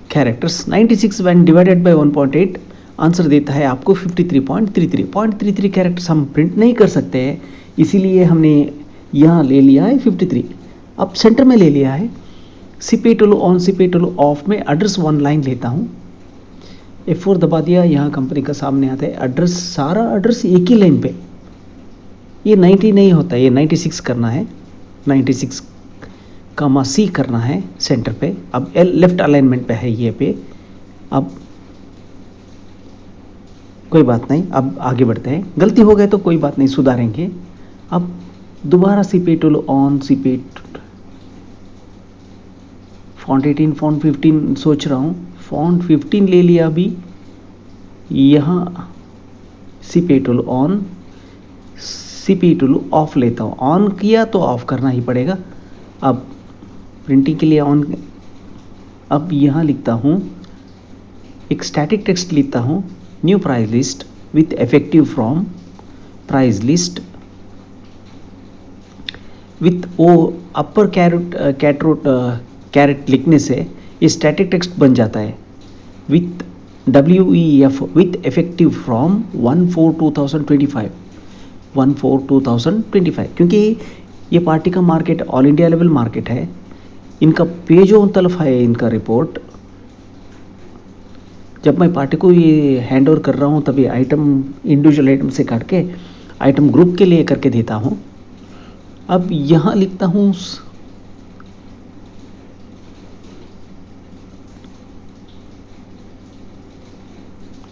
characters. 96 when divided by 1.8 answer देता है आपको 53.33 कैरेक्टर्स हम प्रिंट नहीं कर सकते हैं, इसीलिए हमने यहाँ ले लिया है 53। अब सेंटर में ले लिया है। CPI टूलो ऑन, CPI टूलो ऑफ में एड्रेस 1 लाइन लेता हूँ, F4 दबा दिया, यहाँ कंपनी का सामने आता है एड्रेस, सारा एड्रेस एक ही लाइन पे। ये 90 नहीं होता, ये 96 करना है, 96 कामा C करना है सेंटर पे। अब L लेफ्ट अलाइनमेंट पे है ये पे। अब कोई बात नहीं, अब आगे बढ़ते हैं। गलती हो गए तो कोई बात नहीं, सुधारेंगे। अब दोबारा CPI tool on, CPI font 18, font 15 सोच रहा हूँ, फॉन्ट 15 ले लिया अभी। यहाँ CPI tool on, CPI tool of लेता हूँ। ऑन किया तो ऑफ करना ही पड़ेगा। अब प्रिंटिंग के लिए ऑन। अब यहाँ लिखता हूँ एक स्टैटिक टेक्स्ट लिखता हूँ, new price list with effective from price list with O upper caret लिखने से ये स्टैटिक टेक्स्ट बन जाता है। With WEF with effective from 1/4/2025, 1/4/2025, क्योंकि ये पार्टी का market all India level market है। इनका पेजों तलफ है इनका रिपोर्ट। जब मैं पार्टी को ये हैंड ओवर कर रहा हूँ तभी आइटम इंडिविजुअल आइटम से काट के आइटम ग्रुप के लिए करके देता हूँ। अब यहाँ लिखता हूँ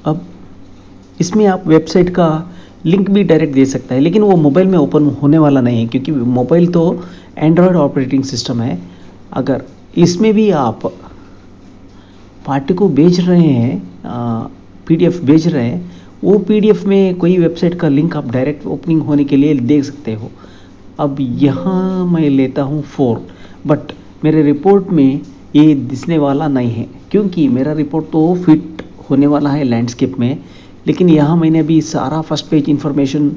अब इसमें आप वेबसाइट का लिंक भी डायरेक्ट दे सकता है, लेकिन वो मोबाइल में ओपन होने वाला नहीं है क्योंकि मोबाइल तो एंड्रॉयड ऑपरेटिंग सिस्टम है। अगर इसमें भी आप पार्टी को भेज रहे हैं, PDF भेज रहे हैं, वो PDF में कोई वेबसाइट का लिंक आप डायरेक्ट ओपनिंग होने के लिए देख सकते हो। अब यहाँ मैं लेता हूँ 4, बट मेरे रिपोर्ट में ये दिखने वाला नहीं है क्योंकि मेरा रिपोर्ट तो फिट होने वाला है लैंडस्केप में। लेकिन यहाँ मैंने अभी सारा फर्स्ट पेज इंफॉर्मेशन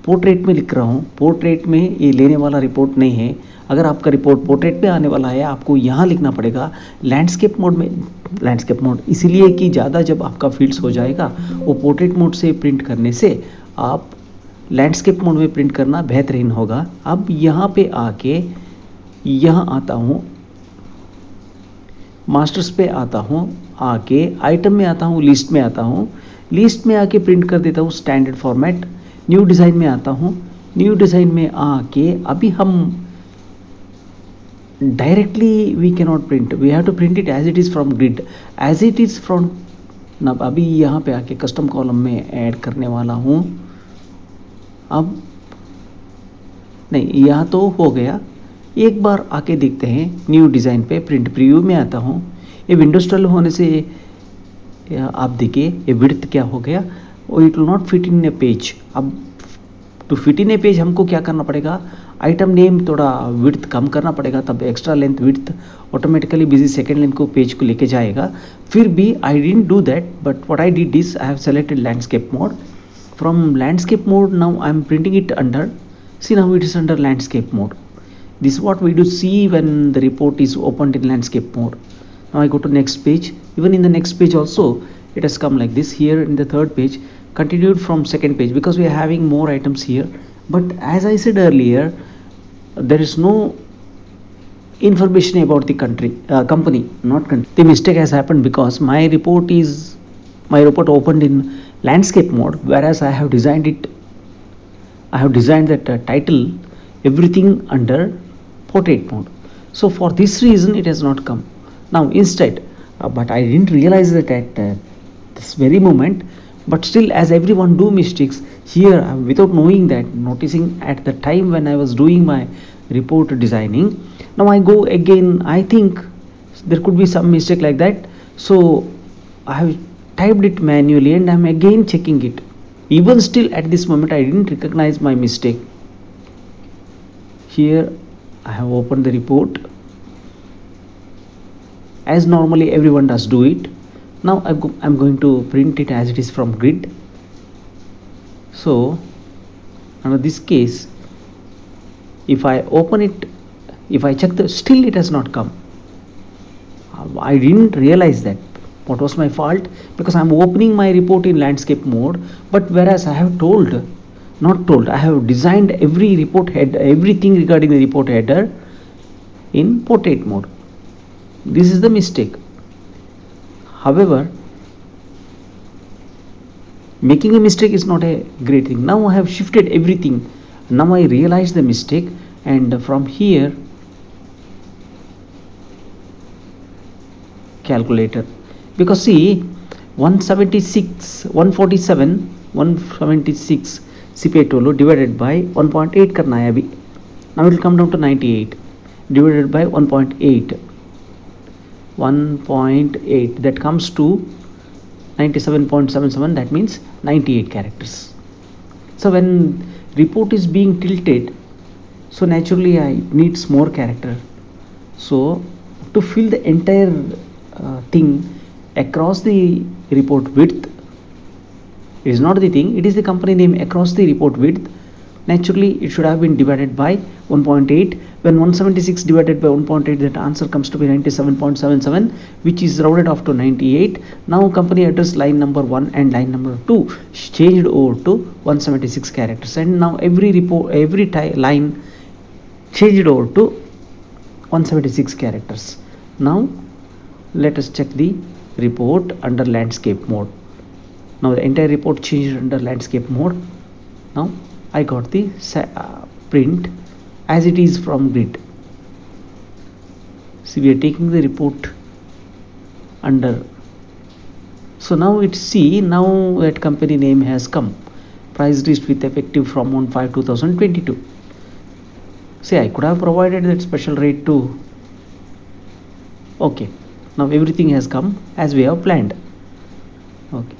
पोर्ट्रेट में लिख रहा हूँ, पोर्ट्रेट में ये लेने वाला रिपोर्ट नहीं है। अगर आपका रिपोर्ट पोर्ट्रेट पे आने वाला है आपको यहाँ लिखना पड़ेगा लैंडस्केप मोड में। लैंडस्केप मोड इसलिए कि ज़्यादा जब आपका फील्ड्स हो जाएगा वो पोर्ट्रेट मोड से प्रिंट करने से आप लैंडस्केप मोड में प्रिंट करना बेहतरीन होगा। अब यहाँ पे आके यहाँ आता हूँ, मास्टर्स पे आता हूँ, आके आइटम में आता हूँ, लिस्ट में आता हूँ, लिस्ट में आके प्रिंट कर देता हूँ स्टैंडर्ड फॉर्मेट। न्यू डिज़ाइन में आता हूँ, न्यू डिज़ाइन में आके अभी हम directly we can not print, we have to print it as it is from grid, as it is from. अब अभी यहाँ पे आके कस्टम कॉलम में ऐड करने वाला हूँ। अब नहीं, यहाँ तो हो गया, एक बार आके देखते हैं न्यू डिज़ाइन पे, प्रिंट प्रीव्यू में आता हूँ। ये विंडोज 12 होने से आप देखिए ये विड्थ क्या हो गया, और it will not fit in a page. अब to fit in a page हमको क्या करना पड़ेगा, आइटम नेम थोड़ा विड्थ कम करना पड़ेगा, तब extra length width automatically busy second length को पेज को लेके जाएगा। फिर भी I didn't do that, but what I did is I have selected landscape mode. From landscape mode now I am printing it under, see now it is under landscape mode. This is what we do see when the report is opened in landscape mode. Now I go to next page. Even in the next page also it has come like this. Here in the third page, continued from second page, because we are having more items here. But as I said earlier, there is no information about the company, not country. The mistake has happened because my report opened in landscape mode, whereas I have designed that title everything under portrait mode. So for this reason it has not come. Now instead, but I didn't realize that at this very moment, but still as everyone do mistakes here, without knowing that, noticing at the time when I was doing my report designing. Now I go again, I think there could be some mistake like that, so I have typed it manually and I'm again checking it. Even still at this moment I didn't recognize my mistake. Here I have opened the report as normally everyone does do it. Now I'm going to print it as it is from grid. So under this case, if I open it, if I check still it has not come. I didn't realize that. What was my fault? Because I'm opening my report in landscape mode, but whereas I have I have designed every report head, everything regarding the report header in portrait mode. This is the mistake. However, making a mistake is not a great thing. Now I have shifted everything. Now I realize the mistake, and from here, calculator. Because see, 176, 147, 176 CPI Tolo divided by 1.8 करना है अभी. Now it will come down to 98 divided by 1.8. 1.8 that comes to 97.77, that means 98 characters. So when report is being tilted, so naturally I needs more character. So to fill the entire thing across the report width, it is not the thing, it is the company name across the report width. Naturally it should have been divided by 1.8. When 176 divided by 1.8, that answer comes to be 97.77, which is rounded off to 98. Now company address line number 1 and line number 2 changed over to 176 characters, and now every line changed over to 176 characters. Now let us check the report under landscape mode. Now the entire report changed under landscape mode. Now I got the print as it is from grid. See, we are taking the report under. So now it's see, now that company name has come, price list with effective from 1/5/2022. See, I could have provided that special rate too. Okay, now everything has come as we have planned. Okay,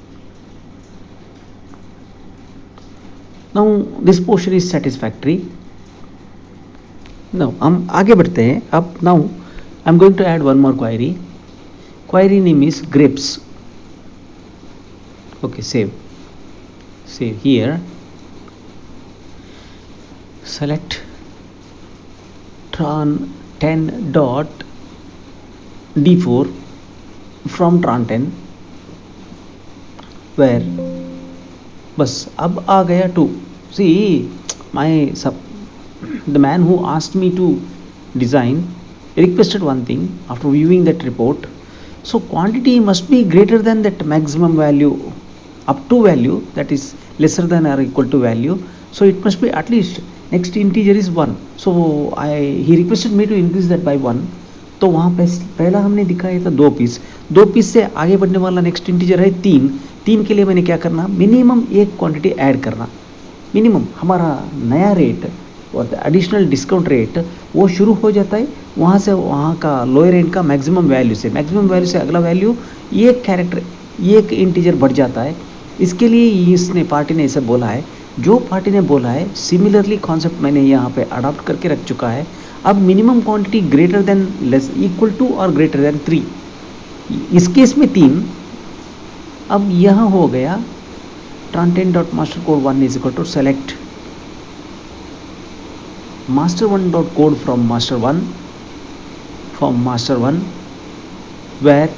now this portion is satisfactory. Now हम आगे बढ़ते हैं. अब now I'm going to add one more query. Query name is grapes. Okay, save here. Select tran 10 dot d4 from tran 10, where बस अब आ गया 2. See, the man who asked me to design requested one thing after viewing that report. So quantity must be greater than that maximum value, up to value that is lesser than or equal to value. So it must be at least next integer is 1. So he requested me to increase that by 1. तो वहाँ पे पहला हमने दिखाया था 2 piece, 2 piece से आगे बढ़ने वाला नेक्स्ट इंटीजर है 3, 3 के लिए मैंने क्या करना, मिनिमम एक क्वांटिटी ऐड करना। मिनिमम हमारा नया रेट और एडिशनल डिस्काउंट रेट वो शुरू हो जाता है वहाँ से, वहाँ का लोअर एंड का मैक्सिमम वैल्यू से, मैक्सिमम वैल्यू से अगला वैल्यू एक कैरेक्टर एक इंटीजर बढ़ जाता है। इसके लिए इसने पार्टी ने ऐसे बोला है, जो पार्टी ने बोला है सिमिलरली कॉन्सेप्ट मैंने यहाँ पे अडॉप्ट करके रख चुका है। अब minimum quantity greater than less equal to और ग्रेटर देन 3, इस केस में 3। अब यहाँ हो गया tran10.mastercode1 is equal to select master1.code from master1 where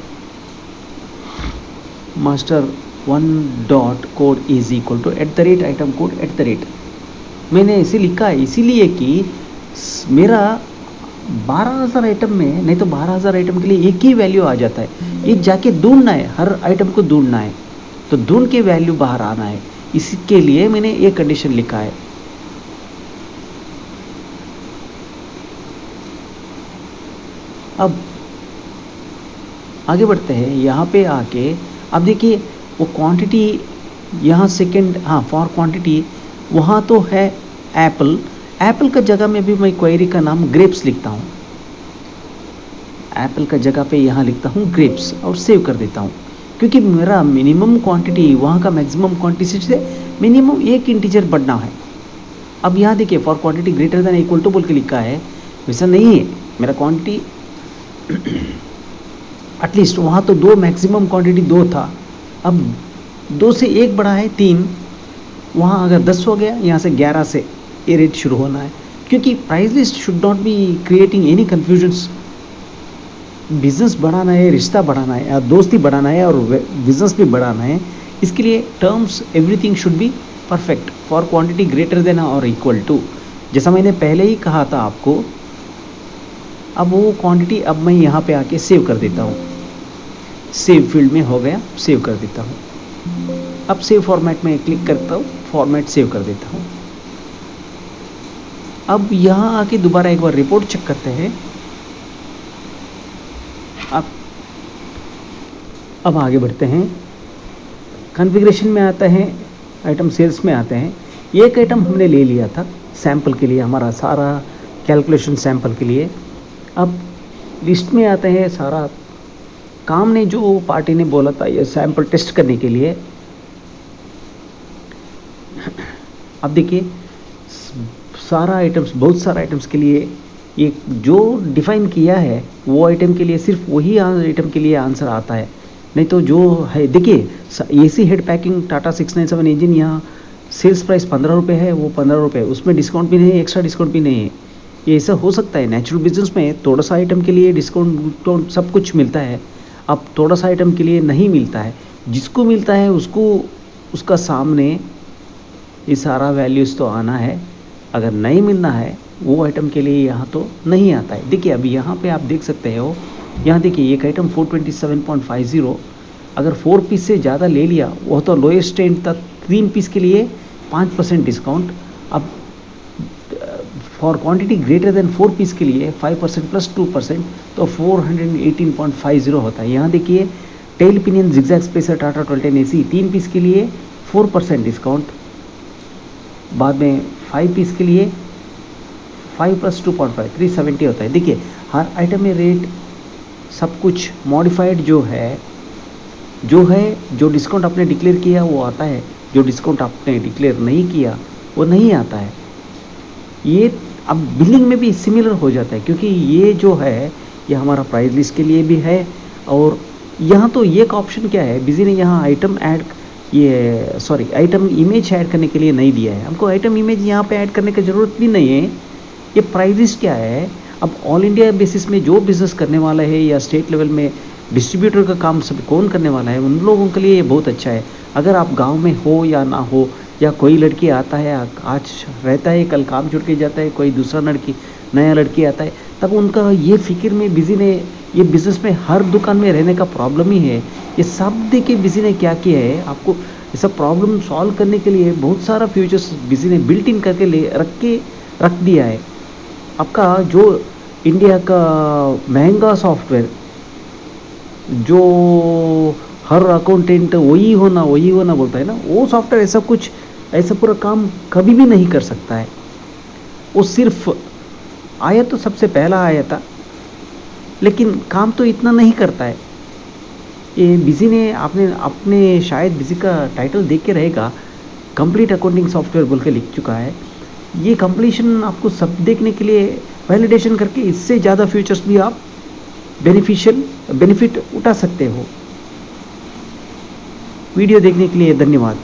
master1.code is equal to @item code @ मैंने इसे लिखा है इसीलिए कि मेरा 12,000 आइटम में, नहीं तो 12,000 आइटम के लिए एक ही वैल्यू आ जाता है, ये जाके ढूंढना है, हर आइटम को ढूंढना है, तो ढूंढ के वैल्यू बाहर आना है। इसके लिए मैंने ये कंडीशन लिखा है। अब आगे बढ़ते हैं, यहाँ पे आके अब देखिए वो क्वांटिटी यहाँ सेकंड, हाँ फॉर क्वांटिटी वहाँ तो है एप्पल, एप्पल का जगह में भी मैं क्वेरी का नाम ग्रेप्स लिखता हूँ, एप्पल का जगह पे यहाँ लिखता हूँ ग्रेप्स और सेव कर देता हूँ, क्योंकि मेरा मिनिमम क्वांटिटी वहाँ का मैक्सिमम क्वांटिटी से मिनिमम एक इंटीजर बढ़ना है। अब यहाँ देखिए for quantity greater than equal to बोल के लिखा है, वैसा नहीं है मेरा क्वांटिटी एटलीस्ट वहाँ तो 2 मैक्सिमम क्वांटिटी 2 था, अब 2 से 1 बढ़ा है 3, वहाँ अगर 10 हो गया यहाँ से 11 से ये रेट शुरू होना है, क्योंकि price list should not be creating any confusions. Business बढ़ाना है, रिश्ता बढ़ाना है या दोस्ती बढ़ाना है और बिजनेस भी बढ़ाना है, इसके लिए terms everything should be perfect for quantity greater than और इक्वल टू, जैसा मैंने पहले ही कहा था आपको। अब वो क्वांटिटी अब मैं यहाँ पे आके सेव कर देता हूँ, सेव फील्ड में हो गया, सेव कर देता हूँ। अब सेव फॉर्मेट में क्लिक करता हूँ, फॉर्मेट सेव कर देता हूँ। अब यहाँ आके दोबारा एक बार रिपोर्ट चेक करते हैं। अब आगे बढ़ते हैं, कॉन्फ़िगरेशन में आता है, आइटम सेल्स में आते हैं। एक आइटम हमने ले लिया था सैंपल के लिए, हमारा सारा कैलकुलेशन सैंपल के लिए। अब लिस्ट में आते हैं, सारा काम ने जो पार्टी ने बोला था ये सैंपल टेस्ट करने के लिए। अब देखिए सारा आइटम्स, बहुत सारे आइटम्स के लिए ये जो डिफाइन किया है वो आइटम के लिए सिर्फ वही आइटम के लिए आंसर आता है, नहीं तो जो है देखिए AC head packing Tata 697 engine, यहाँ सेल्स प्राइस 15 रुपये है, वो 15 रुपये, उसमें डिस्काउंट भी नहीं है, एक्स्ट्रा डिस्काउंट भी नहीं है। ये ऐसा हो सकता है नेचुरल बिजनेस में, थोड़ा सा आइटम के लिए डिस्काउंट सब कुछ मिलता है, अब थोड़ा सा आइटम के लिए नहीं मिलता है। जिसको मिलता है उसको उसका सामने ये सारा वैल्यूज़ तो आना है, अगर नहीं मिलना है वो आइटम के लिए यहाँ तो नहीं आता है। देखिए अभी यहाँ पे आप देख सकते हो, यहाँ देखिए एक आइटम 427.50, अगर 4 पीस से ज़्यादा ले लिया वो तो लोएस्ट एंड तक 3 पीस के लिए 5% डिस्काउंट। अब for quantity greater than 4 piece के लिए 5% प्लस 2% तो 418.50 होता है। यहाँ देखिए tail pinion zigzag spacer Tata 1210 AC 3 piece के लिए 4% डिस्काउंट, बाद में 5 पीस के लिए 5 प्लस 2.5 370 होता है। देखिए हर आइटम में रेट सब कुछ मॉडिफाइड जो डिस्काउंट आपने डिक्लेयर किया वो आता है, जो डिस्काउंट आपने डिक्लेयर नहीं किया वो नहीं आता है। ये अब बिलिंग में भी सिमिलर हो जाता है, क्योंकि ये जो है ये हमारा प्राइस लिस्ट के लिए भी है। और यहाँ तो एक ऑप्शन क्या है, बिजी ने यहाँ आइटम इमेज ऐड करने के लिए नहीं दिया है, हमको आइटम इमेज यहाँ पे ऐड करने की ज़रूरत भी नहीं है। ये प्राइस लिस्ट क्या है, अब ऑल इंडिया बेसिस में जो बिज़नेस करने वाला है या स्टेट लेवल में डिस्ट्रीब्यूटर का काम सब कौन करने वाला है, उन लोगों के लिए ये बहुत अच्छा है। अगर आप गांव में हो या ना हो या कोई लड़की आता है, आज रहता है, कल काम छोड़ के जाता है, कोई दूसरा नया लड़की आता है, तब उनका ये फिक्र में बिजी ने, ये बिजनेस में हर दुकान में रहने का प्रॉब्लम ही है। ये सब देख के बिजी ने क्या किया है, आपको ये सब प्रॉब्लम सॉल्व करने के लिए बहुत सारा फ्यूचर्स बिजी ने बिल्ट इन करके रख दिया है। आपका जो इंडिया का महंगा सॉफ्टवेयर, जो हर अकाउंटेंट वही होना बोलता है ना, वो सॉफ्टवेयर ऐसा पूरा काम कभी भी नहीं कर सकता है। वो सिर्फ आया तो सबसे पहला आया था, लेकिन काम तो इतना नहीं करता है। ये बिजी ने आपने शायद बिजी का टाइटल देख के रहेगा, कंप्लीट अकाउंटिंग सॉफ्टवेयर बोल के लिख चुका है। ये कंप्लीशन आपको सब देखने के लिए वैलिडेशन करके इससे ज़्यादा फीचर्स भी आप बेनिफिट उठा सकते हो। वीडियो देखने के लिए धन्यवाद।